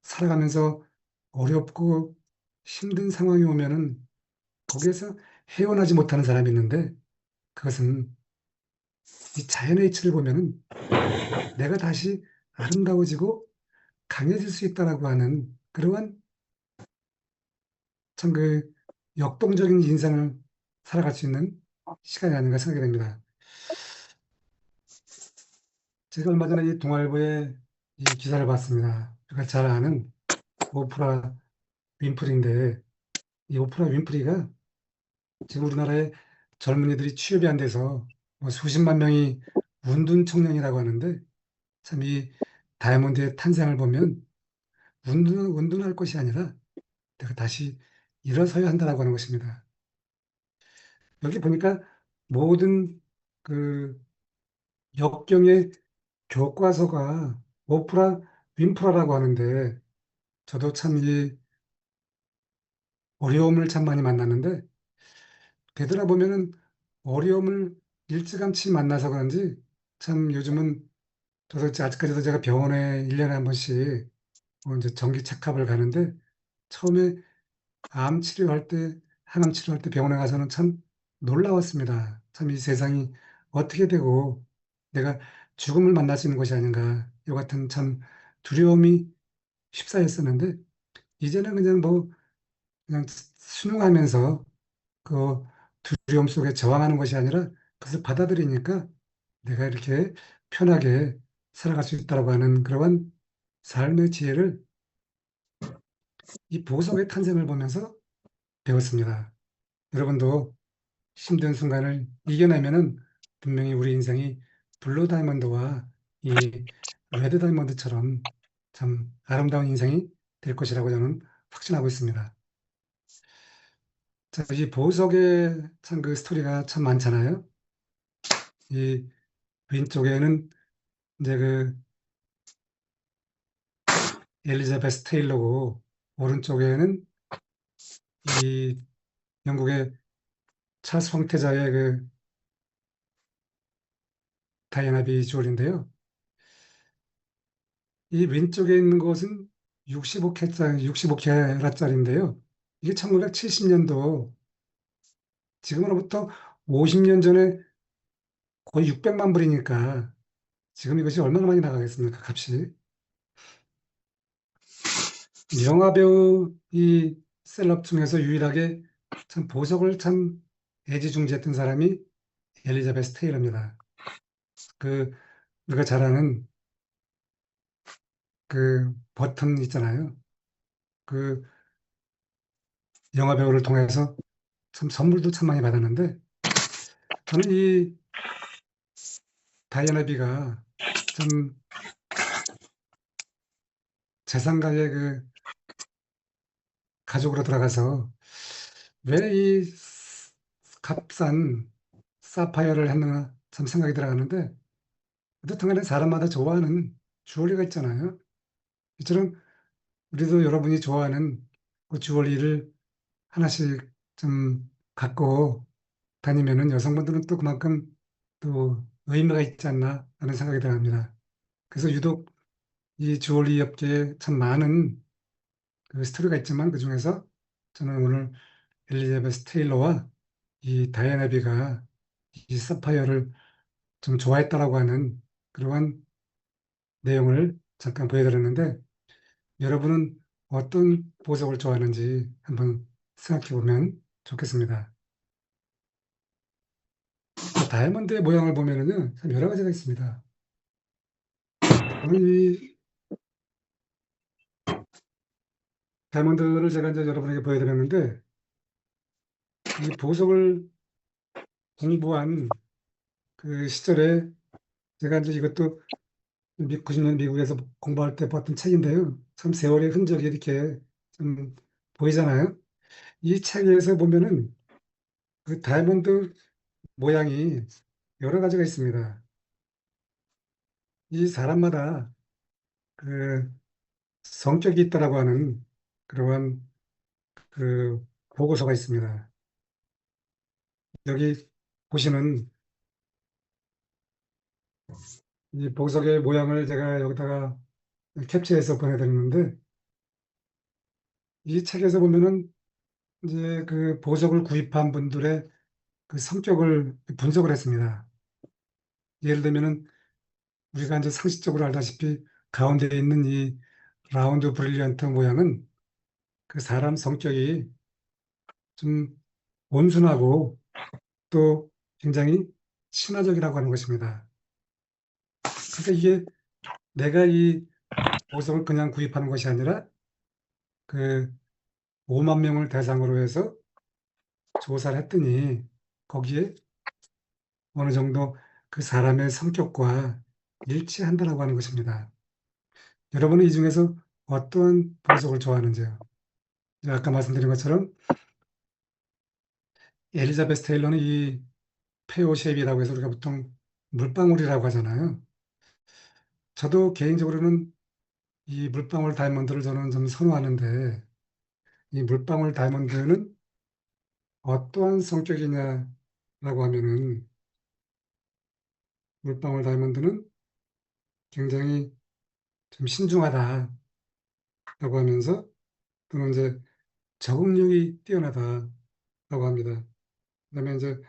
살아가면서 어렵고 힘든 상황이 오면은 거기에서 헤어나지 못하는 사람이 있는데, 그것은 이 자연의 이치를 보면은 내가 다시 아름다워지고 강해질 수 있다라고 하는 그러한 참 역동적인 인생을 살아갈 수 있는 시간이 아닌가 생각이 됩니다. 제가 얼마 전에 이 동아일보에 이 기사를 봤습니다. 우리가 잘 아는 오프라 윈프리인데, 이 오프라 윈프리가 지금 우리나라의 젊은이들이 취업이 안 돼서 뭐 수십만 명이 운둔 청년이라고 하는데, 참 이 다이아몬드의 탄생을 보면 운둔할 것이 아니라 내가 다시 일어서야 한다라고 하는 것입니다. 여기 보니까 모든 그 역경의 교과서가 오프라 윈프라라고 하는데, 저도 참 이 어려움을 참 많이 만났는데, 되돌아보면은 어려움을 일찌감치 만나서 그런지 참 요즘은, 저도 아직까지도 제가 병원에 1년에 한 번씩 이제 정기 체크업을 가는데, 처음에 암 치료할 때, 항암 치료할 때 병원에 가서는 참 놀라웠습니다. 참 이 세상이 어떻게 되고 내가 죽음을 만날 수 있는 것이 아닌가, 이 같은 참 두려움이 휩싸였었는데, 이제는 그냥 그냥 순응하면서 그 두려움 속에 저항하는 것이 아니라 그것을 받아들이니까 내가 이렇게 편하게 살아갈 수 있다고 하는 그러한 삶의 지혜를 이 보석의 탄생을 보면서 배웠습니다. 여러분도 힘든 순간을 이겨내면은 분명히 우리 인생이 블루 다이아몬드와 이 레드 다이아몬드처럼 참 아름다운 인생이 될 것이라고 저는 확신하고 있습니다. 자, 이 보석의 참 스토리가 참 많잖아요. 이 왼쪽에는 이제 엘리자베스 테일러고, 오른쪽에는 이 영국의 찰스 황태자의 다이애나 비주얼인데요. 이 왼쪽에 있는 것은 65캐럿짜리인데요. 이게 1970년도, 지금으로부터 50년 전에 거의 600만 불이니까 지금 이것이 얼마나 많이 나가겠습니까, 값이. 영화배우 이 셀럽 중에서 유일하게 참 보석을 참 애지중지했던 사람이 엘리자베스 테일러입니다. 그 우리가 잘 아는 그 버튼 있잖아요. 그 영화배우를 통해서 참 선물도 참 많이 받았는데, 저는 이 다이애나비가 참 재상가의 그 가족으로 들어가서 왜 이 값싼 사파이어를 했나 참 생각이 들어가는데, 어쨌든 간에 사람마다 좋아하는 주얼리가 있잖아요. 이처럼 우리도 여러분이 좋아하는 그 주얼리를 하나씩 좀 갖고 다니면은 여성분들은 또 그만큼 또 의미가 있지 않나 하는 생각이 들어갑니다. 그래서 유독 이 주얼리 업계에 참 많은 그 스토리가 있지만, 그중에서 저는 오늘 엘리자베스 테일러와 이 다이애나비가 이 사파이어를 좀 좋아했다라고 하는 그러한 내용을 잠깐 보여드렸는데, 여러분은 어떤 보석을 좋아하는지 한번 생각해 보면 좋겠습니다. 자, 다이아몬드의 모양을 보면은요, 참 여러 가지가 있습니다. 저는 이 다이아몬드를 제가 이제 여러분에게 보여드렸는데, 이 보석을 공부한 그 시절에 제가 이제 이것도 90년 미국에서 공부할 때 봤던 책인데요. 참 세월의 흔적이 이렇게 좀 보이잖아요. 이 책에서 보면은 그 다이아몬드 모양이 여러 가지가 있습니다. 이 사람마다 그 성격이 있다라고 하는 그러한 그 보고서가 있습니다. 여기 보시는 이 보석의 모양을 제가 여기다가 캡처해서 보내드렸는데, 이 책에서 보면은 이제 그 보석을 구입한 분들의 그 성격을 분석을 했습니다. 예를 들면은 우리가 이제 상식적으로 알다시피 가운데 있는 이 라운드 브릴리언트 모양은 그 사람 성격이 좀 온순하고 또 굉장히 친화적이라고 하는 것입니다. 그러니까 이게 내가 이 보석을 그냥 구입하는 것이 아니라 그 5만 명을 대상으로 해서 조사를 했더니 거기에 어느 정도 그 사람의 성격과 일치한다라고 하는 것입니다. 여러분은 이 중에서 어떤 보석을 좋아하는지요? 아까 말씀드린 것처럼 엘리자베스 테일러는 이 페어 쉐입이라고 해서 우리가 보통 물방울이라고 하잖아요. 저도 개인적으로는 이 물방울 다이아몬드를 저는 좀 선호하는데, 이 물방울 다이아몬드는 어떠한 성격이냐라고 하면은, 물방울 다이아몬드는 굉장히 좀 신중하다라고 하면서, 또는 이제 적응력이 뛰어나다라고 합니다. 그다음에 이제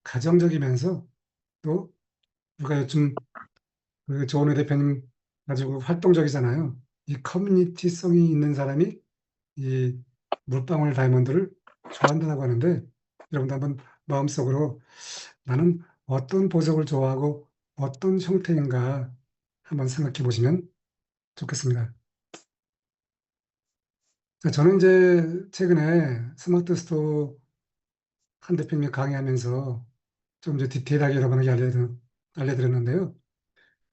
가정적이면서, 또 우리가 요즘 그 조은혜 대표님 아주 그 활동적이잖아요. 이 커뮤니티성이 있는 사람이 이 물방울 다이아몬드를 좋아한다고 하는데, 여러분도 한번 마음속으로 나는 어떤 보석을 좋아하고 어떤 형태인가 한번 생각해 보시면 좋겠습니다. 자, 저는 이제 최근에 스마트 스토어 한 대표님이 강의하면서 좀 이제 디테일하게 여러분에게 알려드렸는데요.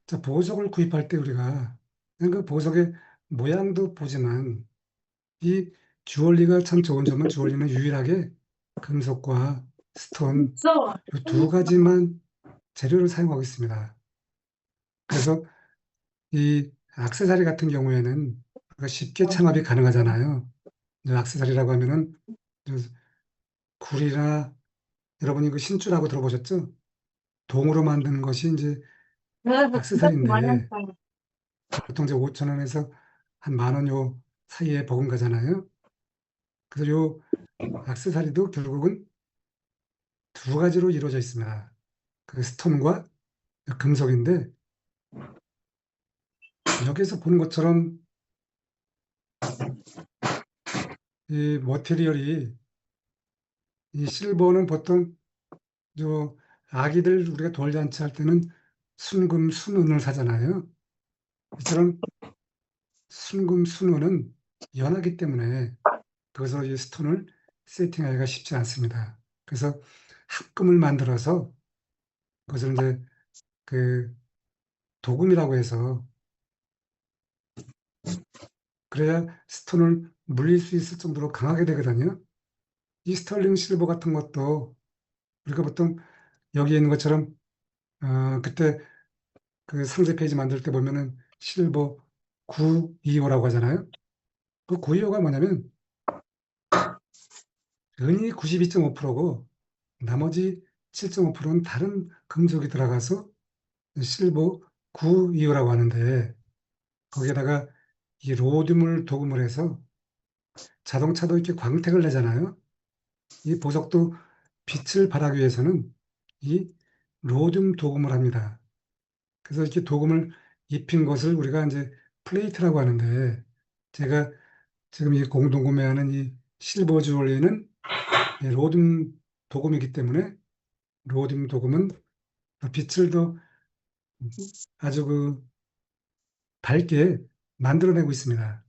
자, 보석을 구입할 때 우리가 그냥 그 보석의 모양도 보지만, 이 주얼리가 참 좋은 점은 주얼리는 유일하게 금속과 스톤 있어. 이 두 가지만 재료를 사용하고 있습니다. 그래서 이 액세서리 같은 경우에는 우리가 쉽게 창업이 가능하잖아요. 이제 액세서리라고 하면은 저 굴이나, 여러분이 그 신줄하고 들어보셨죠? 동으로 만드는 것이 이제 많이 액세서리인데 했어요. 보통 이제 5천 원에서 한 만 원 요 사이에 버금가잖아요. 그래서 요 액세서리도 결국은 두 가지로 이루어져 있습니다. 그 스톤과 금속인데, 여기서 보는 것처럼 이 머티리얼이, 이 실버는 보통 저 아기들 우리가 돌잔치 할 때는 순금, 순은을 사잖아요. 이처럼 순금, 순은은 연하기 때문에 그것으로 이 스톤을 세팅하기가 쉽지 않습니다. 그래서 합금을 만들어서 그것을 이제 그 도금이라고 해서 그래야 스톤을 물릴 수 있을 정도로 강하게 되거든요. 이 스털링 실버 같은 것도 우리가 보통 여기 있는 것처럼 그때 그 상세 페이지 만들 때 보면은 실버 925라고 하잖아요. 그 925가 뭐냐면 은이 92.5%고 나머지 7.5%는 다른 금속이 들어가서 실버 925라고 하는데 거기에다가 이 로듐을 도금을 해서 자동차도 이렇게 광택을 내잖아요. 이 보석도 빛을 발하기 위해서는 이 로듐 도금을 합니다. 그래서 이렇게 도금을 입힌 것을 우리가 이제 플레이트라고 하는데 제가 지금 이 공동 구매하는 이 실버 주얼리는 로듐 도금이기 때문에 로듐 도금은 빛을 더 아주 그 밝게 만들어내고 있습니다.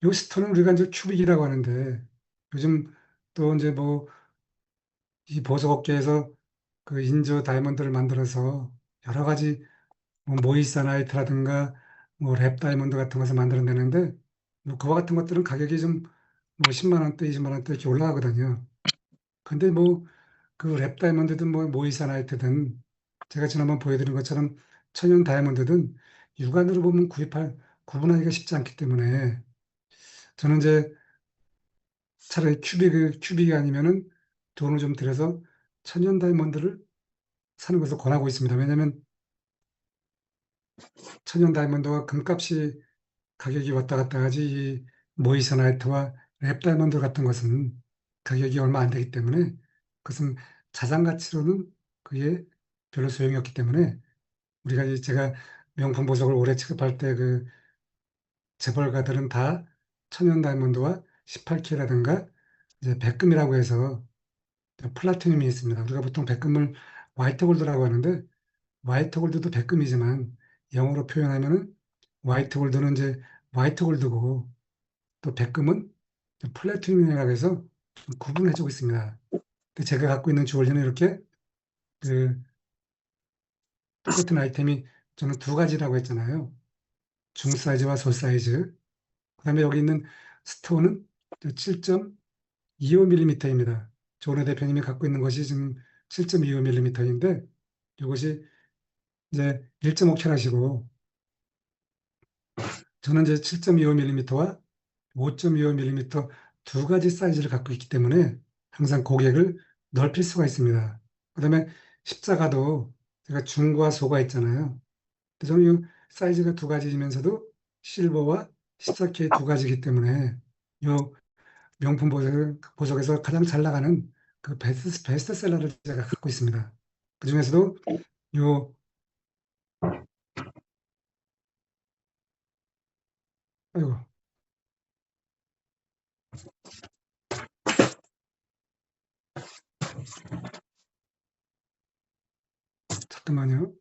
요 스톤은 우리가 이제 큐빅이라고 하는데 요즘 또 이제 뭐 이 보석업계에서 그 인조 다이아몬드를 만들어서 여러 가지 뭐 모이사나이트라든가 뭐 랩 다이아몬드 같은 것을 만들어내는데 뭐 그와 같은 것들은 가격이 좀 뭐 10만 원대, 20만 원대 이렇게 올라가거든요. 근데 뭐 그 랩 다이아몬드든 뭐 모이사나이트든 제가 지난번 보여드린 것처럼 천연 다이아몬드든 육안으로 보면 구분하기가 쉽지 않기 때문에 저는 이제 차라리 큐빅이 아니면은 돈을 좀 들여서 천연 다이아몬드를 사는 것을 권하고 있습니다. 왜냐하면 천연 다이아몬드와 금값이 가격이 왔다 갔다 하지 이 모이서나이트와 랩 다이아몬드 같은 것은 가격이 얼마 안 되기 때문에 그것은 자산 가치로는 그게 별로 소용이 없기 때문에 제가 명품 보석을 오래 취급할 때 그 재벌가들은 다 천연 다이아몬드와 18K라든가 이제 백금이라고 해서 플라티늄이 있습니다. 우리가 보통 백금을 화이트 골드라고 하는데 화이트 골드도 백금이지만 영어로 표현하면은 화이트 골드는 이제 화이트 골드고 또 백금은 플래티늄이라고 해서 구분해주고 있습니다. 근데 제가 갖고 있는 주얼리는 이렇게 그 똑같은 아이템이 저는 두 가지라고 했잖아요. 중 사이즈와 소 사이즈. 그다음에 여기 있는 스톤은 7.25mm입니다. 조은혜 대표님이 갖고 있는 것이 지금 7.25mm인데 이것이 이제 1.5캐럿이고 저는 이제 7.25mm와 5.25mm 두 가지 사이즈를 갖고 있기 때문에 항상 고객을 넓힐 수가 있습니다. 그다음에 십자가도 제가 중과 소가 있잖아요. 그래서 저는 이 사이즈가 두 가지이면서도 실버와 14K 두 가지이기 때문에 이 명품 보석에서 가장 잘 나가는 그 베스트셀러를 제가 갖고 있습니다. 그 중에서도 요 아이고 잠깐만요.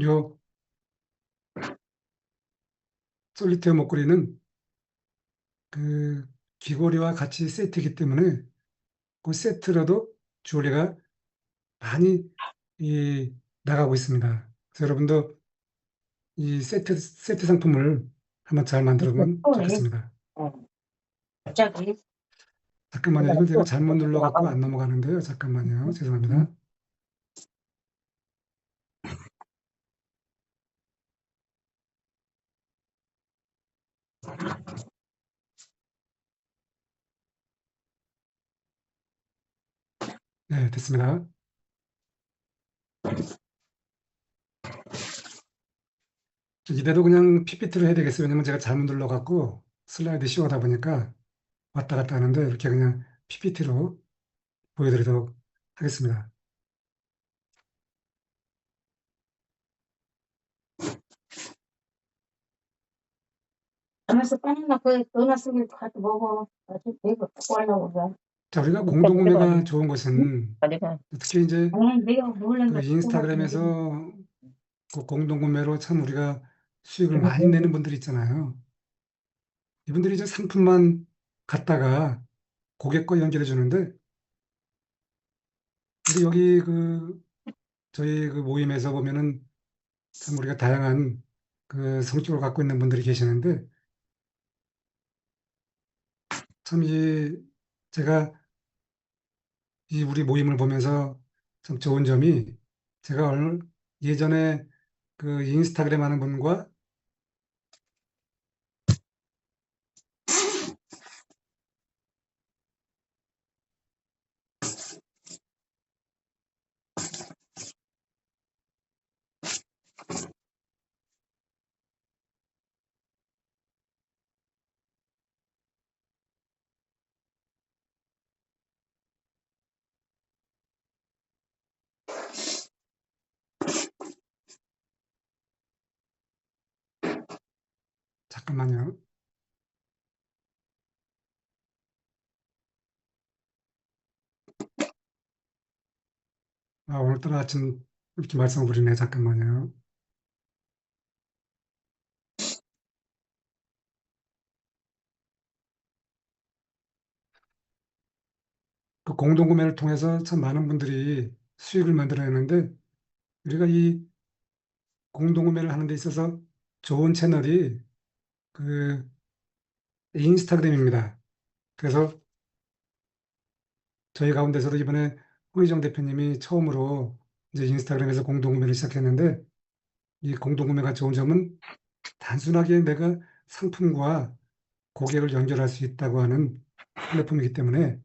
요 솔리테어 목걸이는 그 귀걸이와 같이 세트이기 때문에 그 세트로도 주얼리가 많이 나가고 있습니다. 그래서 여러분도 이 세트 상품을 한번 잘 만들어 보면 또 좋겠습니다. 갑자기 잠깐만요. 이거 제가 잘못 눌러갖고 안 넘어가는데요. 잠깐만요. 죄송합니다. 네, 됐습니다. 이대로 그냥 PPT로 해야 되겠어요. 왜냐면 제가 잘못 눌러갖고 슬라이드 씌워다 보니까 왔다 갔다 하는데 이렇게 그냥 PPT로 보여드리도록 하겠습니다. 하면서 빠졌나 그 전화 쓰기 가서 먹어. 아직 내가 갖고 하려고 그래. 자, 우리가 그러니까 공동구매가 내가 좋은 것은 내가 특히 이제 내가 그 몰랐나 인스타그램에서 그 공동구매로 참 우리가 수익을 많이 내는 분들이 있잖아요. 이분들이 이제 상품만 갖다가 고객과 연결해 주는데, 우리 여기 저희 모임에서 보면은 참 우리가 다양한 성격을 갖고 있는 분들이 계시는데, 참 제가 이 우리 모임을 보면서 참 좋은 점이, 제가 예전에 인스타그램 하는 분과, 잠깐만요. 오늘따라 아침 이렇게 말씀을 드리네. 잠깐만요. 공동구매를 통해서 참 많은 분들이 수익을 만들어내는데, 우리가 이 공동구매를 하는 데 있어서 좋은 채널이 그 인스타그램입니다. 그래서 저희 가운데서도 이번에 홍희정 대표님이 처음으로 이제 인스타그램에서 공동구매를 시작했는데, 이 공동구매가 좋은 점은 단순하게 내가 상품과 고객을 연결할 수 있다고 하는 플랫폼이기 때문에,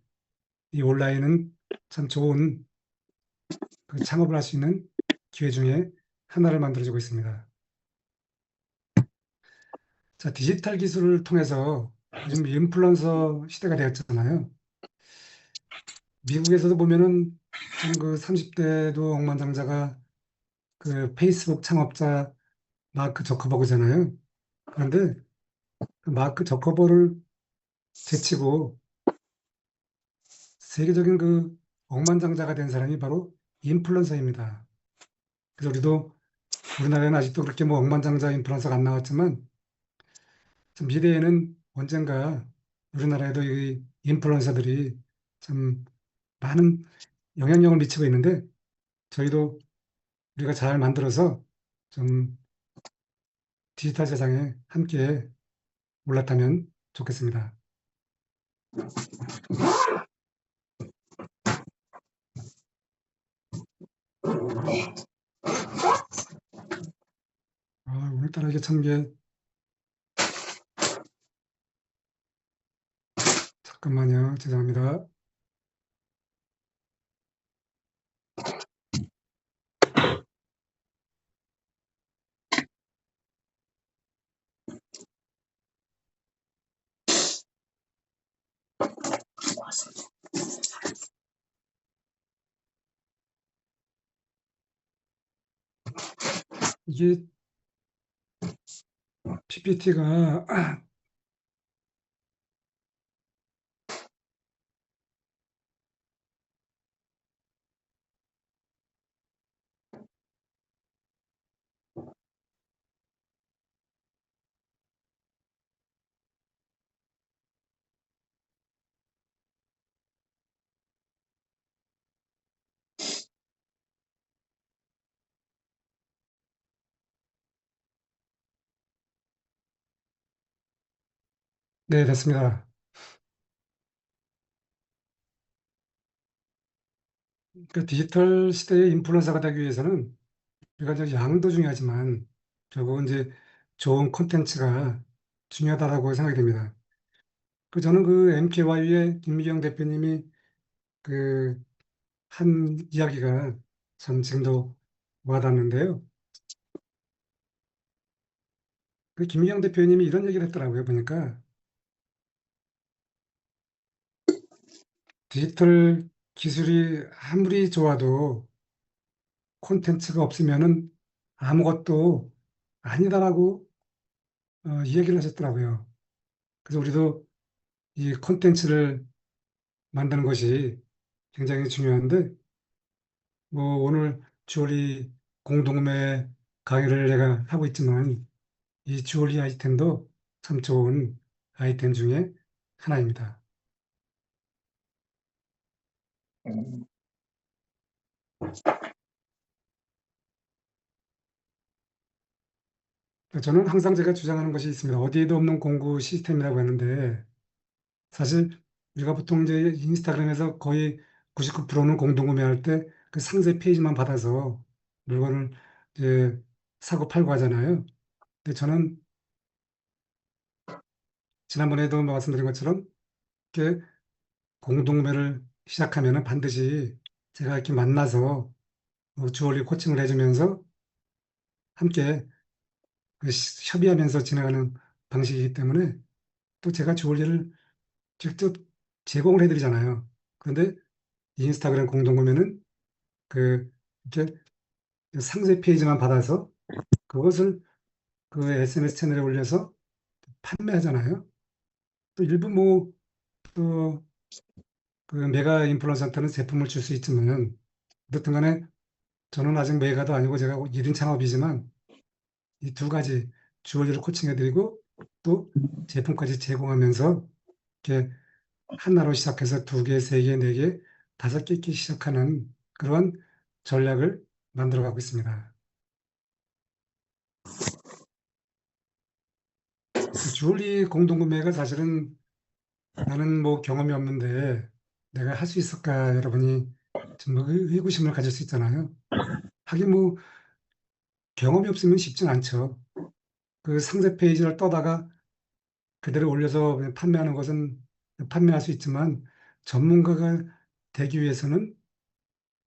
이 온라인은 참 좋은 창업을 할 수 있는 기회 중에 하나를 만들어주고 있습니다. 자, 디지털 기술을 통해서 요즘 인플루언서 시대가 되었잖아요. 미국에서도 보면은 참 30대도 억만장자가 페이스북 창업자 마크 저커버그잖아요. 그런데 그 마크 저커버를 제치고 세계적인 억만장자가 된 사람이 바로 인플루언서입니다. 그래서 우리나라에는 아직도 그렇게 억만장자 인플루언서가 안 나왔지만, 좀 미래에는 언젠가 우리나라에도 이 인플루언서들이 참 많은 영향력을 미치고 있는데, 저희도 우리가 잘 만들어서 좀 디지털 세상에 함께 올랐다면 좋겠습니다. 오늘따라 이게 참 잠깐만요. 죄송합니다. 이게 PPT가 네, 됐습니다. 디지털 시대의 인플루언서가 되기 위해서는 우리가 이제 양도 중요하지만 결국은 이제 좋은 콘텐츠가 중요하다고 생각이 됩니다. 저는 MKY의 김미경 대표님이 그 한 이야기가 참 지금도 와닿는데요. 김미경 대표님이 이런 얘기를 했더라고요. 보니까 디지털 기술이 아무리 좋아도 콘텐츠가 없으면은 아무것도 아니다라고 이야기를 하셨더라고요. 그래서 우리도 이 콘텐츠를 만드는 것이 굉장히 중요한데, 오늘 주얼리 공동구매 강의를 제가 하고 있지만, 이 주얼리 아이템도 참 좋은 아이템 중에 하나입니다. 음. 저는 항상 제가 주장하는 것이 있습니다. 어디에도 없는 공구 시스템이라고 하는데 사실 우리가 보통 이제 인스타그램에서 거의 99%는 공동구매할 때 그 상세 페이지만 받아서 물건을 이제 사고 팔고 하잖아요. 근데 저는 지난번에도 말씀드린 것처럼 이렇게 공동구매를 시작하면은 반드시 제가 이렇게 만나서 주얼리 코칭을 해주면서 함께 그 협의하면서 진행하는 방식이기 때문에 또 제가 주얼리를 직접 제공을 해드리잖아요. 그런데 인스타그램 공동구매는 그 이렇게 상세 페이지만 받아서 그것을 그 SNS 채널에 올려서 판매하잖아요. 또 일부 뭐, 또 그 메가 인플루언서한테는 제품을 줄 수 있지만, 어쨌든 간에 저는 아직 메가도 아니고 제가 1인 창업이지만 이 두 가지 주얼리를 코칭해드리고 또 제품까지 제공하면서 이렇게 하나로 시작해서 두 개, 세 개, 네 개, 다섯 개 있기 시작하는 그런 전략을 만들어 가고 있습니다. 그 주얼리 공동구매가 사실은 나는 뭐 경험이 없는데 내가 할 수 있을까 여러분이 좀 의구심을 가질 수 있잖아요. 하긴 뭐 경험이 없으면 쉽진 않죠. 그 상세 페이지를 떠다가 그대로 올려서 그냥 판매하는 것은 판매할 수 있지만 전문가가 되기 위해서는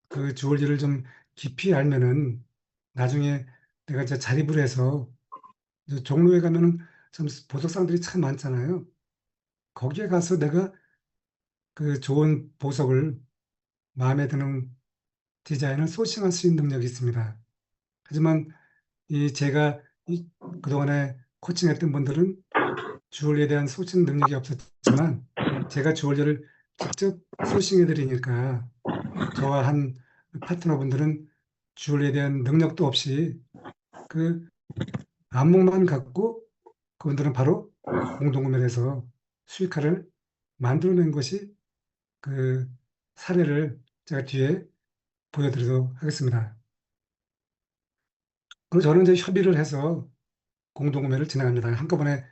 그 주얼리를 좀 깊이 알면은 나중에 내가 이제 자립을 해서 이제 종로에 가면은 참 보석상들이 참 많잖아요. 거기에 가서 내가 그 좋은 보석을 마음에 드는 디자인을 소싱할 수 있는 능력이 있습니다. 하지만 이 제가 그동안에 코칭했던 분들은 주얼리에 대한 소싱 능력이 없었지만 제가 주얼리를 직접 소싱해 드리니까 저와 한 파트너분들은 주얼리에 대한 능력도 없이 그 안목만 갖고 그분들은 바로 공동구매를 해서 수익화를 만들어낸 것이 그 사례를 제가 뒤에 보여드리도록 하겠습니다. 그리고 저는 이제 협의를 해서 공동구매를 진행합니다. 한꺼번에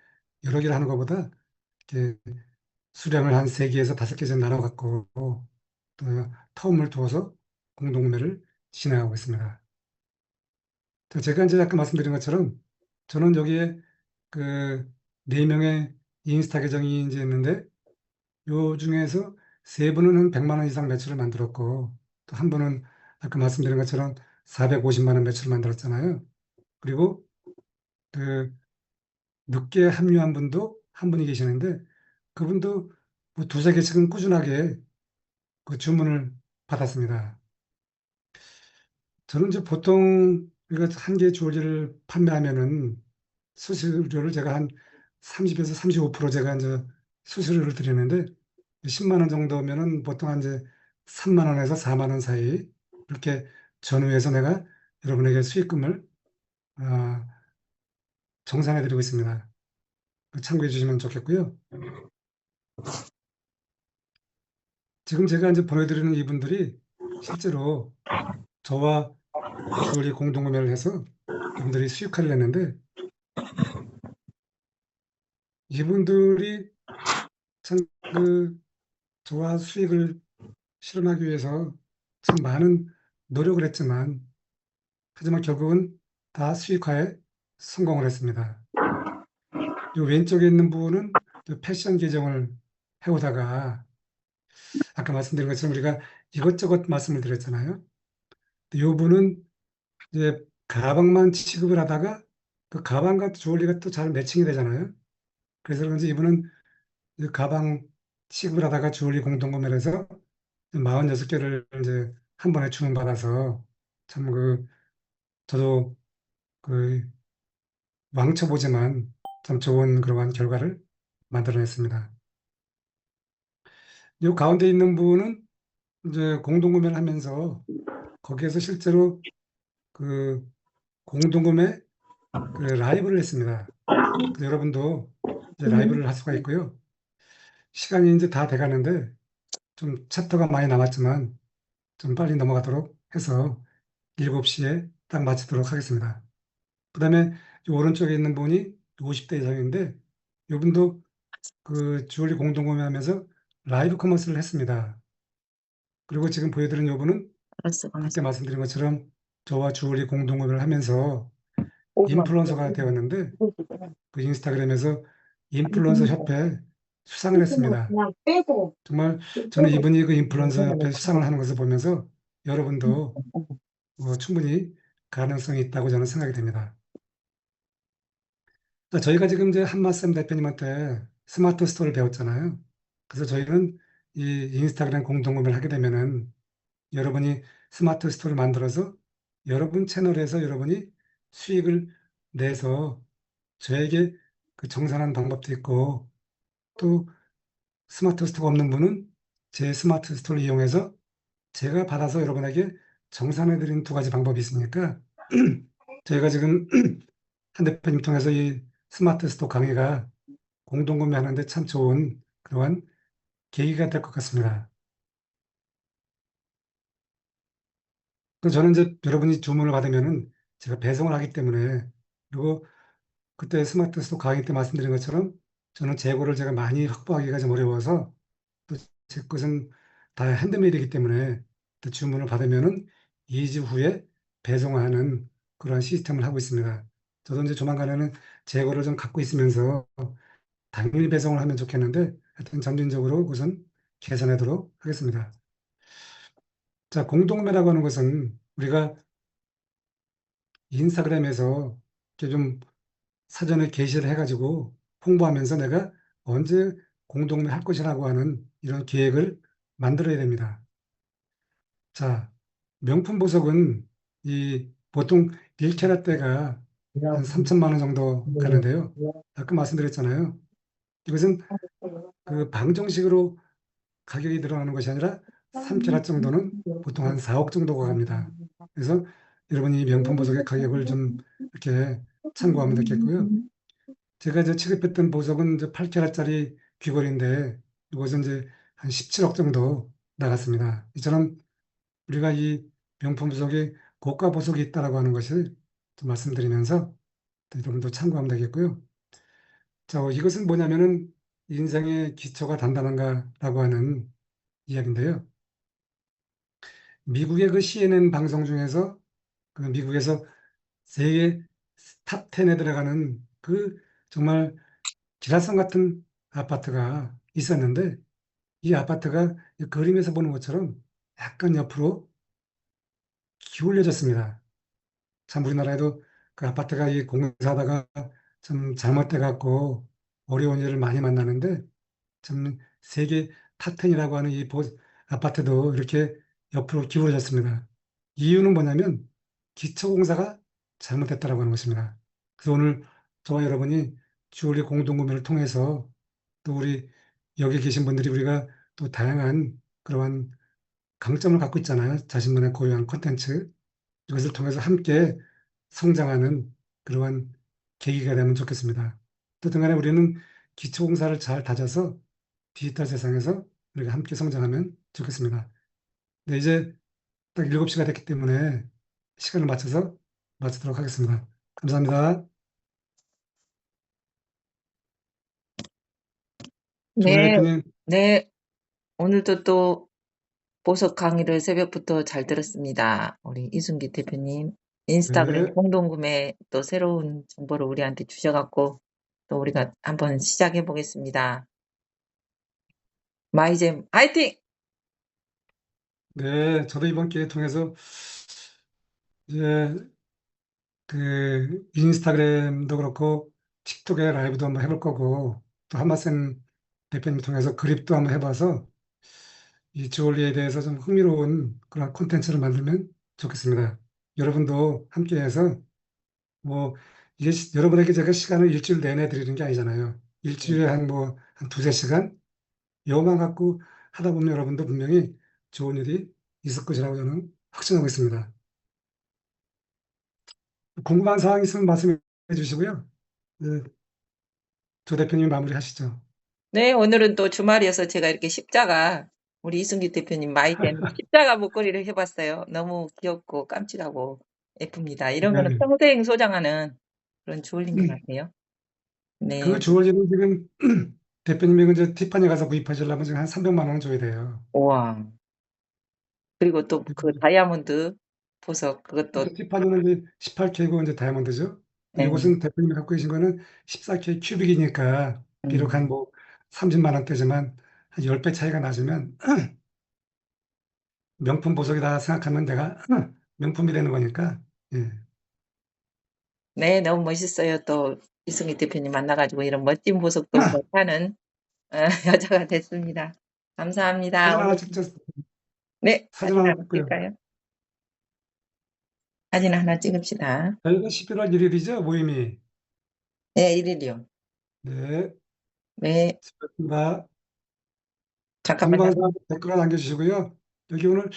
여러 개를 하는 것보다 이렇게 수량을 한 세 개에서 다섯 개 정도 나눠 갖고 또 텀을 두어서 공동구매를 진행하고 있습니다. 제가 이제 아까 말씀드린 것처럼 저는 여기에 그 네 명의 인스타 계정이 이제 있는데 요 중에서 세 분은 한 100만 원 이상 매출을 만들었고 또 한 분은 아까 말씀드린 것처럼 450만 원 매출을 만들었잖아요. 그리고 그 늦게 합류한 분도 한 분이 계시는데 그분도 뭐 두세 개씩은 꾸준하게 그 주문을 받았습니다. 저는 이제 보통 우리가 한 개 주얼리를 판매하면은 수수료를 제가 한 30에서 35% 제가 이제 수수료를 드리는데 10만 원 정도면은 보통 한 이제 3만 원에서 4만 원 사이 이렇게 전후해서 내가 여러분에게 수익금을 아, 정산해 드리고 있습니다. 참고해 주시면 좋겠고요. 지금 제가 이제 보내드리는 이분들이 실제로 저와 주얼리 공동구매를 해서 이분들이 수익화를 냈는데 이분들이 참 그 저와 수익을 실현하기 위해서 참 많은 노력을 했지만 하지만 결국은 다 수익화에 성공을 했습니다. 이 왼쪽에 있는 분은 패션 계정을 해오다가 아까 말씀드린 것처럼 우리가 이것저것 말씀을 드렸잖아요. 이 분은 이제 가방만 취급을 하다가 그 가방과 주얼리가 또 잘 매칭이 되잖아요. 그래서 그런지 이분은 이 가방 취급을 하다가 주얼리 공동구매를 해서 46개를 이제 한 번에 주문받아서 참 그 저도 그 왕쳐보지만 참 좋은 그러한 결과를 만들어냈습니다. 이 가운데 있는 분은 이제 공동구매를 하면서 거기에서 실제로 그 공동구매 그 라이브를 했습니다. 그래서 여러분도 이제 라이브를 할 수가 있고요. 시간이 이제 다 돼가는데 좀 챕터가 많이 남았지만 좀 빨리 넘어가도록 해서 7시에 딱 마치도록 하겠습니다. 그다음에 이 오른쪽에 있는 분이 50대 이상인데 이분도 그 주얼리 공동구매하면서 라이브 커머스를 했습니다. 그리고 지금 보여드린 이분은 알았어, 그때 가만있어. 말씀드린 것처럼 저와 주얼리 공동구매를 하면서 5번. 인플루언서가 되었는데 그 인스타그램에서 인플루언서 협회 수상을 했습니다. 그냥 빼고, 정말 저는 빼고. 이분이 그 인플루언서 협회 수상을 하는 것을 보면서 여러분도 충분히 가능성이 있다고 저는 생각이 됩니다. 자, 저희가 지금 이제 한마쌤 대표님한테 스마트 스토어를 배웠잖아요. 그래서 저희는 이 인스타그램 공동구매를 하게 되면은 여러분이 스마트 스토어를 만들어서 여러분 채널에서 여러분이 수익을 내서 저에게 그 정산하는 방법도 있고 또 스마트 스토어가 없는 분은 제 스마트 스토어를 이용해서 제가 받아서 여러분에게 정산해 드리는 두 가지 방법이 있으니까 저희가 지금 한 대표님 통해서 이 스마트 스토어 강의가 공동구매하는데 참 좋은 그러한 계기가 될 것 같습니다. 그래서 저는 이제 여러분이 주문을 받으면은 제가 배송을 하기 때문에 그리고 그때 스마트 스토어 강의 때 말씀드린 것처럼 저는 재고를 제가 많이 확보하기가 좀 어려워서 또 제 것은 다 핸드메이드이기 때문에 또 주문을 받으면은 2주 후에 배송하는 그런 시스템을 하고 있습니다. 저도 이제 조만간에는 재고를 좀 갖고 있으면서 당일 배송을 하면 좋겠는데 하여튼 점진적으로 우선 개선하도록 하겠습니다. 자, 공동매라고 하는 것은 우리가 인스타그램에서 이렇게 좀 사전에 게시를 해가지고 홍보하면서 내가 언제 공동매 할 것이라고 하는 이런 계획을 만들어야 됩니다. 자, 명품 보석은 이 보통 1캐럿대가 한 3천만 원 정도 가는데요. 아까 말씀드렸잖아요. 이것은 그 방정식으로 가격이 늘어나는 것이 아니라 3캐럿 정도는 보통 한 4억 정도가 갑니다. 그래서 여러분이 명품 보석의 가격을 좀 이렇게 참고하면 되겠고요. 제가 이제 취급했던 보석은 이제 8캐럿짜리 귀걸이인데 이것은 이제 한 17억 정도 나갔습니다. 이처럼 우리가 이 명품 보석에 고가 보석이 있다라고 하는 것을 좀 말씀드리면서 여러분도 참고하면 되겠고요. 자, 이것은 뭐냐면은 인생의 기초가 단단한가라고 하는 이야기인데요. 미국의 그 CNN 방송 중에서 그 미국에서 세계 탑 10에 들어가는 그 정말 기라성 같은 아파트가 있었는데 이 아파트가 이 그림에서 보는 것처럼 약간 옆으로 기울여졌습니다. 참 우리나라에도 그 아파트가 이 공사하다가 참 잘못돼 갖고 어려운 일을 많이 만나는데 참 세계 탑10이라고 하는 이 아파트도 이렇게 옆으로 기울어졌습니다. 이유는 뭐냐면 기초공사가 잘못됐다라고 하는 것입니다. 그래서 오늘 저와 여러분이 주얼리 공동구매를 통해서 또 우리 여기 계신 분들이 우리가 또 다양한 그러한 강점을 갖고 있잖아요. 자신만의 고유한 콘텐츠. 이것을 통해서 함께 성장하는 그러한 계기가 되면 좋겠습니다. 어쨌든 간에 우리는 기초공사를 잘 다져서 디지털 세상에서 우리가 함께 성장하면 좋겠습니다. 네, 이제 딱 7시가 됐기 때문에 시간을 맞춰서 마치도록 하겠습니다. 감사합니다. 조은혜 네, 대표님, 네. 오늘도 또 보석 강의를 새벽부터 잘 들었습니다. 우리 이순기 대표님. 인스타그램 네, 공동구매 또 새로운 정보를 우리한테 주셔갖고 또 우리가 한번 시작해 보겠습니다. 마이잼 화이팅! 네, 저도 이번 기회 통해서 이제 그 인스타그램도 그렇고 틱톡에 라이브도 한번 해볼 거고 또 한마센 대표님 통해서 그립도 한번 해봐서 이 주얼리에 대해서 좀 흥미로운 그런 콘텐츠를 만들면 좋겠습니다. 여러분도 함께해서 뭐 이게 여러분에게 제가 시간을 일주일 내내 드리는 게 아니잖아요. 일주일에 한 뭐 한 두세 시간 여만 갖고 하다 보면 여러분도 분명히 좋은 일이 있을 것이라고 저는 확신하고 있습니다. 궁금한 사항 있으면 말씀해 주시고요. 네, 조 대표님 마무리 하시죠. 네, 오늘은 또 주말이어서 제가 이렇게 십자가, 우리 이승기 대표님 많이 된 십자가 목걸이를 해봤어요. 너무 귀엽고 깜찍하고 예쁩니다. 이런 거는 네. 평생 소장하는 그런 주얼리인 것 같아요. 그 네. 주얼리는 지금 대표님이 이제 티파니 가서 구입하시려면 지금 한 300만 원 줘야 돼요. 우와. 그리고 또 그 다이아몬드 보석, 그것도, 티파니는 이제 18K고 이제 다이아몬드죠. 네. 이것은 대표님이 갖고 계신 거는 14K 큐빅이니까 비록 한 뭐 30만 원대지만 한 10배 차이가 나시면 명품 보석이다 생각하면 내가 명품이 되는 거니까. 예. 네, 너무 멋있어요. 또 이승기 대표님 만나가지고 이런 멋진 보석도 사는 여자가 됐습니다. 감사합니다. 사진 하나 오늘, 찍죠. 네, 사진 사진 하나 하나 찍고요. 찍을까요? 사진 하나 찍읍시다. 저희가 11월 1일이죠, 모임이. 네, 1일이요. 네, 네, 수고하셨습니다. 잠깐만요. 궁금한 사람 댓글 하나 남겨주시고요. 여기 오늘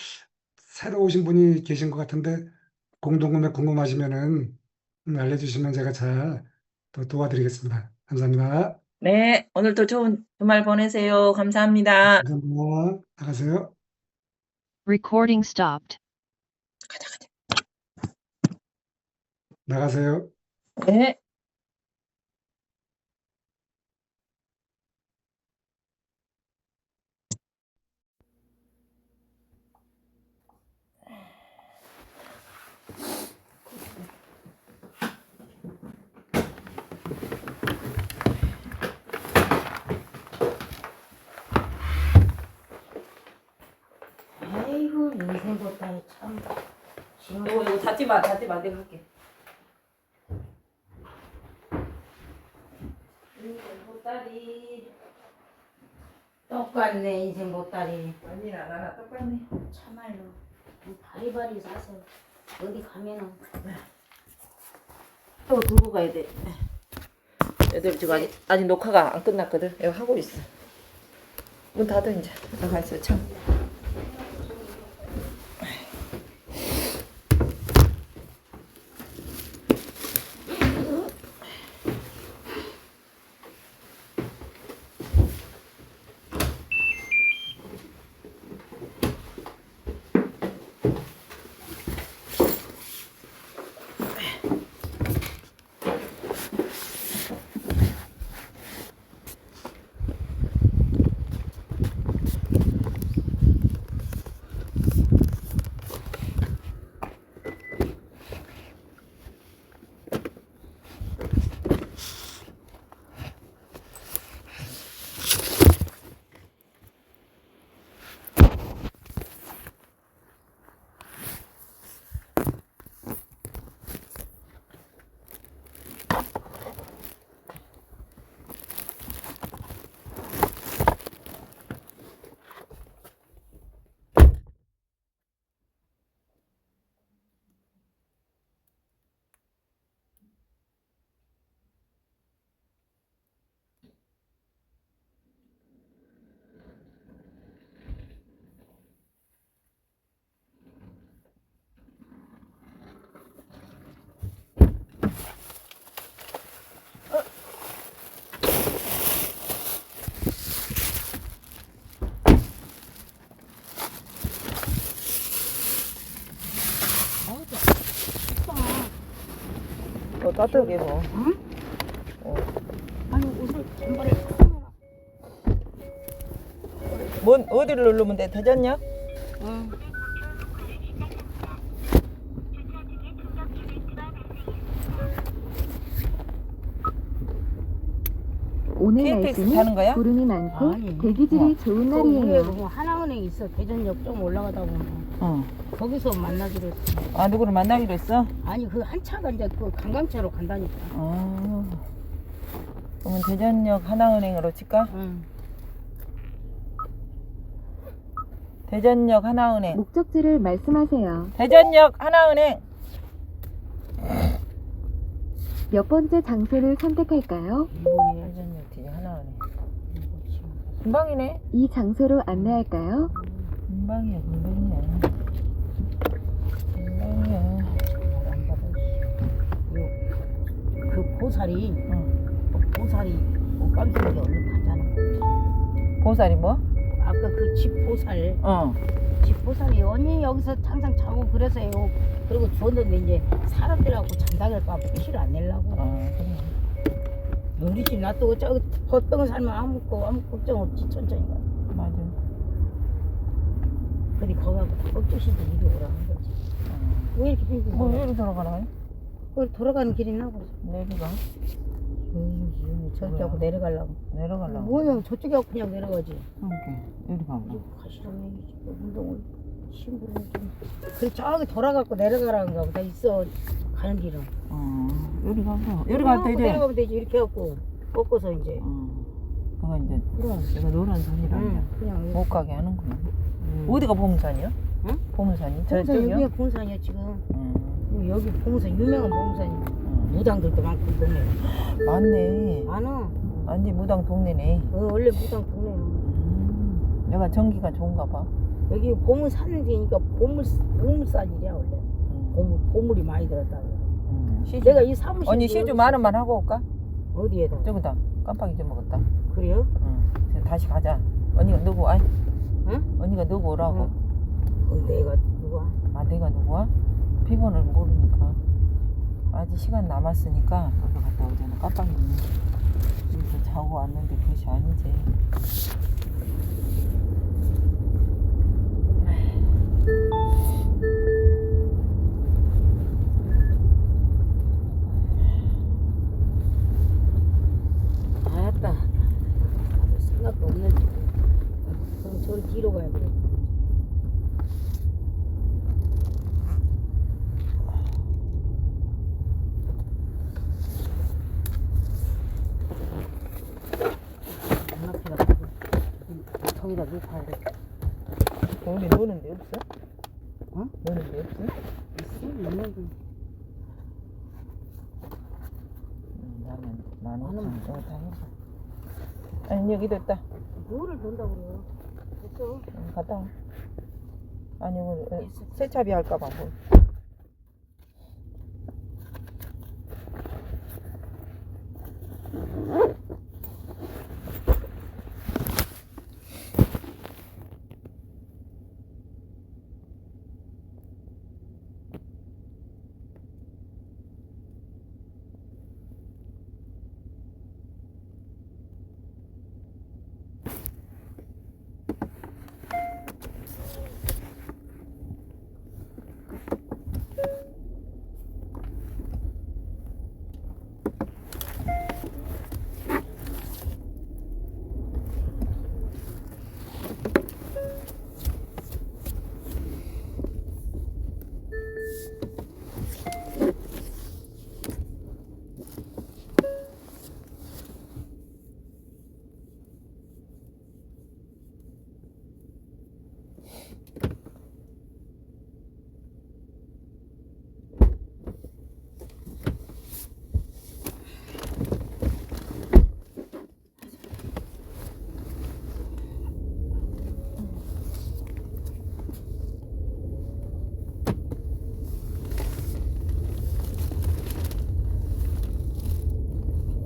새로 오신 분이 계신 것 같은데 공동구매 궁금하시면은 알려주시면 제가 잘 또 도와드리겠습니다. 감사합니다. 네, 오늘도 좋은 주말 보내세요. 감사합니다. 감사합니다. 나가세요. Recording stopped. 가자, 가자. 나가세요. 네. 아이고 인생 보다니 참. 이거 닫지 마, 내가 할게. 인생 보따리 똑같네 인생 보따리. 언니나 나나 똑같네. 참말로 바리바리 사서 어디 가면은 또 두고 가야 돼. 애들 지금 아직 녹화가 안 끝났거든. 이거 하고 있어. 문 닫아 이제. 나가 있어 참. 따뜻하게 뭐. 응? 아니 옷을 단발에 뭔 어디를 누르면 돼? 대전역? 응. 오늘 KTX 날씨는 타는 거야? 구름이 많고 아니. 대기질이 좋은 날이에요. 그 하나은행 있어. 대전역 좀 올라가다 보면 어. 거기서 만나기로 했어. 아 누구를 만나기로 했어? 아니 그 한 차가 이제 그 관광차로 간다니까. 아. 그러면 대전역 하나은행으로 칠까? 응. 대전역 하나은행. 목적지를 말씀하세요. 대전역 하나은행. 몇 번째 장소를 선택할까요? 이번에 대전역 뒤에 하나은행. 금방이네. 이 장소로 안내할까요? 금방이야. 금방이야. 그 보살이 응. 보살이 깜짝이야 얼른 가잖아. 보살이 뭐? 아까 그 집 보살. 어. 집 보살이 언니 여기서 항상 자고 그래서요. 그리고 줬는데 이제 사람들하고 잔다길까 표시를 안 내려고. 그래. 우리 집 놔두고 저기 벗병 살면 아무 걱정 없지 천천히 가. 맞아. 근데 거기 걱정시지 이리 오라는 거지. 왜 이렇게 빙빙 뭐 돌아? 여기 돌아가나? 거기 돌아가는 길이 나고. 내리가? 저렇게 하고 내려가려고. 내려가려고. 뭐야 저쪽에 하고 그냥 내려가지. 이렇게. 여기 가보자. 가시라면 운동을 힘들어 좀. 그래 저기 돌아가고 내려가라는가 보다 있어 가는 길은. 여기 가서. 여기 가도 되지? 내려가면 되지 이렇게 해갖고 꺾어서 이제. 그거 이제 그럼. 내가 노란 산이라 응, 그냥. 못 가게 하는구나. 어디가 보문산이야? 응? 보문산이? 봉산 저쪽이요? 여기가 봉산이야 지금. 음. 여기 봉산 유명한 봉산이야. 무당들도 많고 동네. 맞네. 많아. 완전 무당 동네네. 원래 무당 동네야. 내가 전기가 좋은가 봐. 여기 보물 사는 데니까 보물산이야 원래. 보물이 많이 들었다고. 시주. 내가 이 사무실. 언니 시주 많은 말 하고 올까? 어디에다? 저기다. 깜빡이 좀 먹었다. 그래요? 응. 다시 가자. 언니가 누구? 아이. 응? 언니가 누구 오라고? 내가 누가? 아 내가 누구야? 비번을 모르니까. 아직 시간 남았으니까 얼른 갔다 오잖아. 깜빡이 이렇게 자고 왔는데 그것이 아니지. 아따. 나도 생각도 없는 집. 그럼 저리 뒤로 가야 돼. 앞에다 통에다 놓고 가야 돼. 우리 노는 데 없어? 어? 노는 데 없어? 있어? 있는데. 나는 나는 여기 다 했어. 아니 여기도 있다. 뭐를 본다고 그래요? 됐어. 갔다 와. 아니 우리 됐어. 세차비 할까봐 뭐.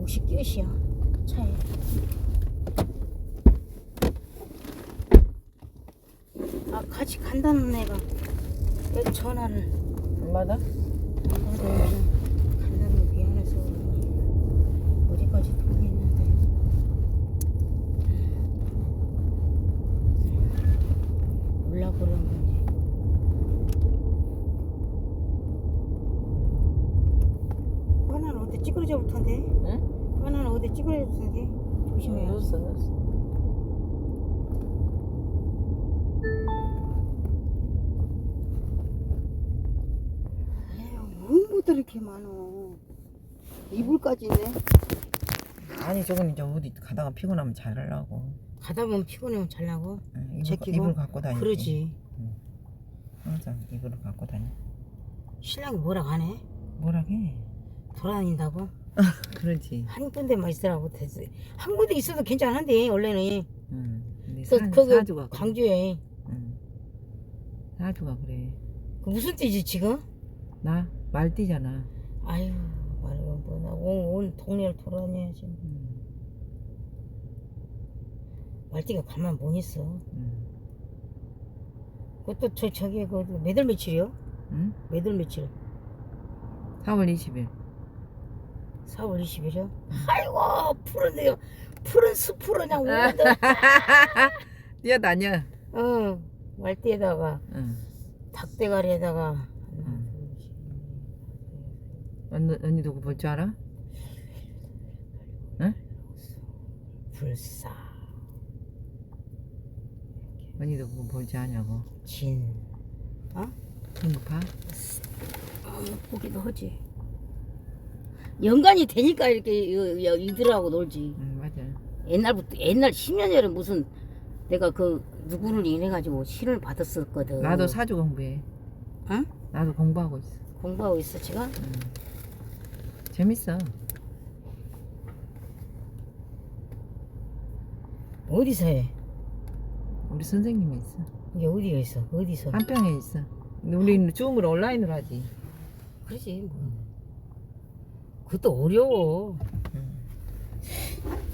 옷이 끝이야 차에. 아 같이 간다는 애가 내 전화를 얼마다? 간다는 거 미안해서 어디까지 돈이 있는데 올라고 그러는 건지. 바나나 어디 찌그러져 볼 텐데. 응? 바나나 어디 찌그러져 볼 텐데. 조심해요. 넣었어. 뭔보다 이렇게 많어. 이불까지 있네. 아니 저건 이제 어디 가다가 피곤하면 잘하려고. 가다 보면 피곤하면 잘나고. 이불, 제끼고? 이불 갖고 다니지. 그러지. 항상 이불을 갖고 다니. 신랑이 뭐라 하네? 뭐라 해? 돌아다닌다고? 그러지. 한 군데만 있으라고 됐어. 한 군데 있어도 괜찮은데 원래는. 근데 거기 사주가 그래. 광주에. 사주가 그래. 그 무슨 띠지 지금? 나 말띠잖아. 아유 말이야 뭐나 온 동네를 돌아다녀야지. 말띠가 가만 못 있어. 음. 그것도 저기 그 몇월 며칠이요? 응? 몇월 며칠? 4월 20일. 4월 20일이요? 아이고 푸른 숲으로 그냥 오는데 뛰어다녀. 말띠에다가 응. 닭대가리에다가 언니도 그거 볼 줄 알아? 응? 불사 언니도 그거 볼 줄 아냐고. 진 중국파? 보기도 하지. 연관이 되니까 이렇게 이들하고 놀지. 응, 맞아. 옛날부터 옛날 10년 전에 무슨 내가 그 누구를 인해 가지고 신을 받았었거든. 나도 사주 공부해. 응? 나도 공부하고 있어. 공부하고 있어 지금. 응. 재밌어. 어디서 해? 우리 선생님이 있어. 이게 어디가 있어? 어디서? 한평에 있어. 근데 우리는 줌으로 온라인으로 하지. 그러지 뭐. 그것도 어려워.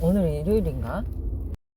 오늘 일요일인가?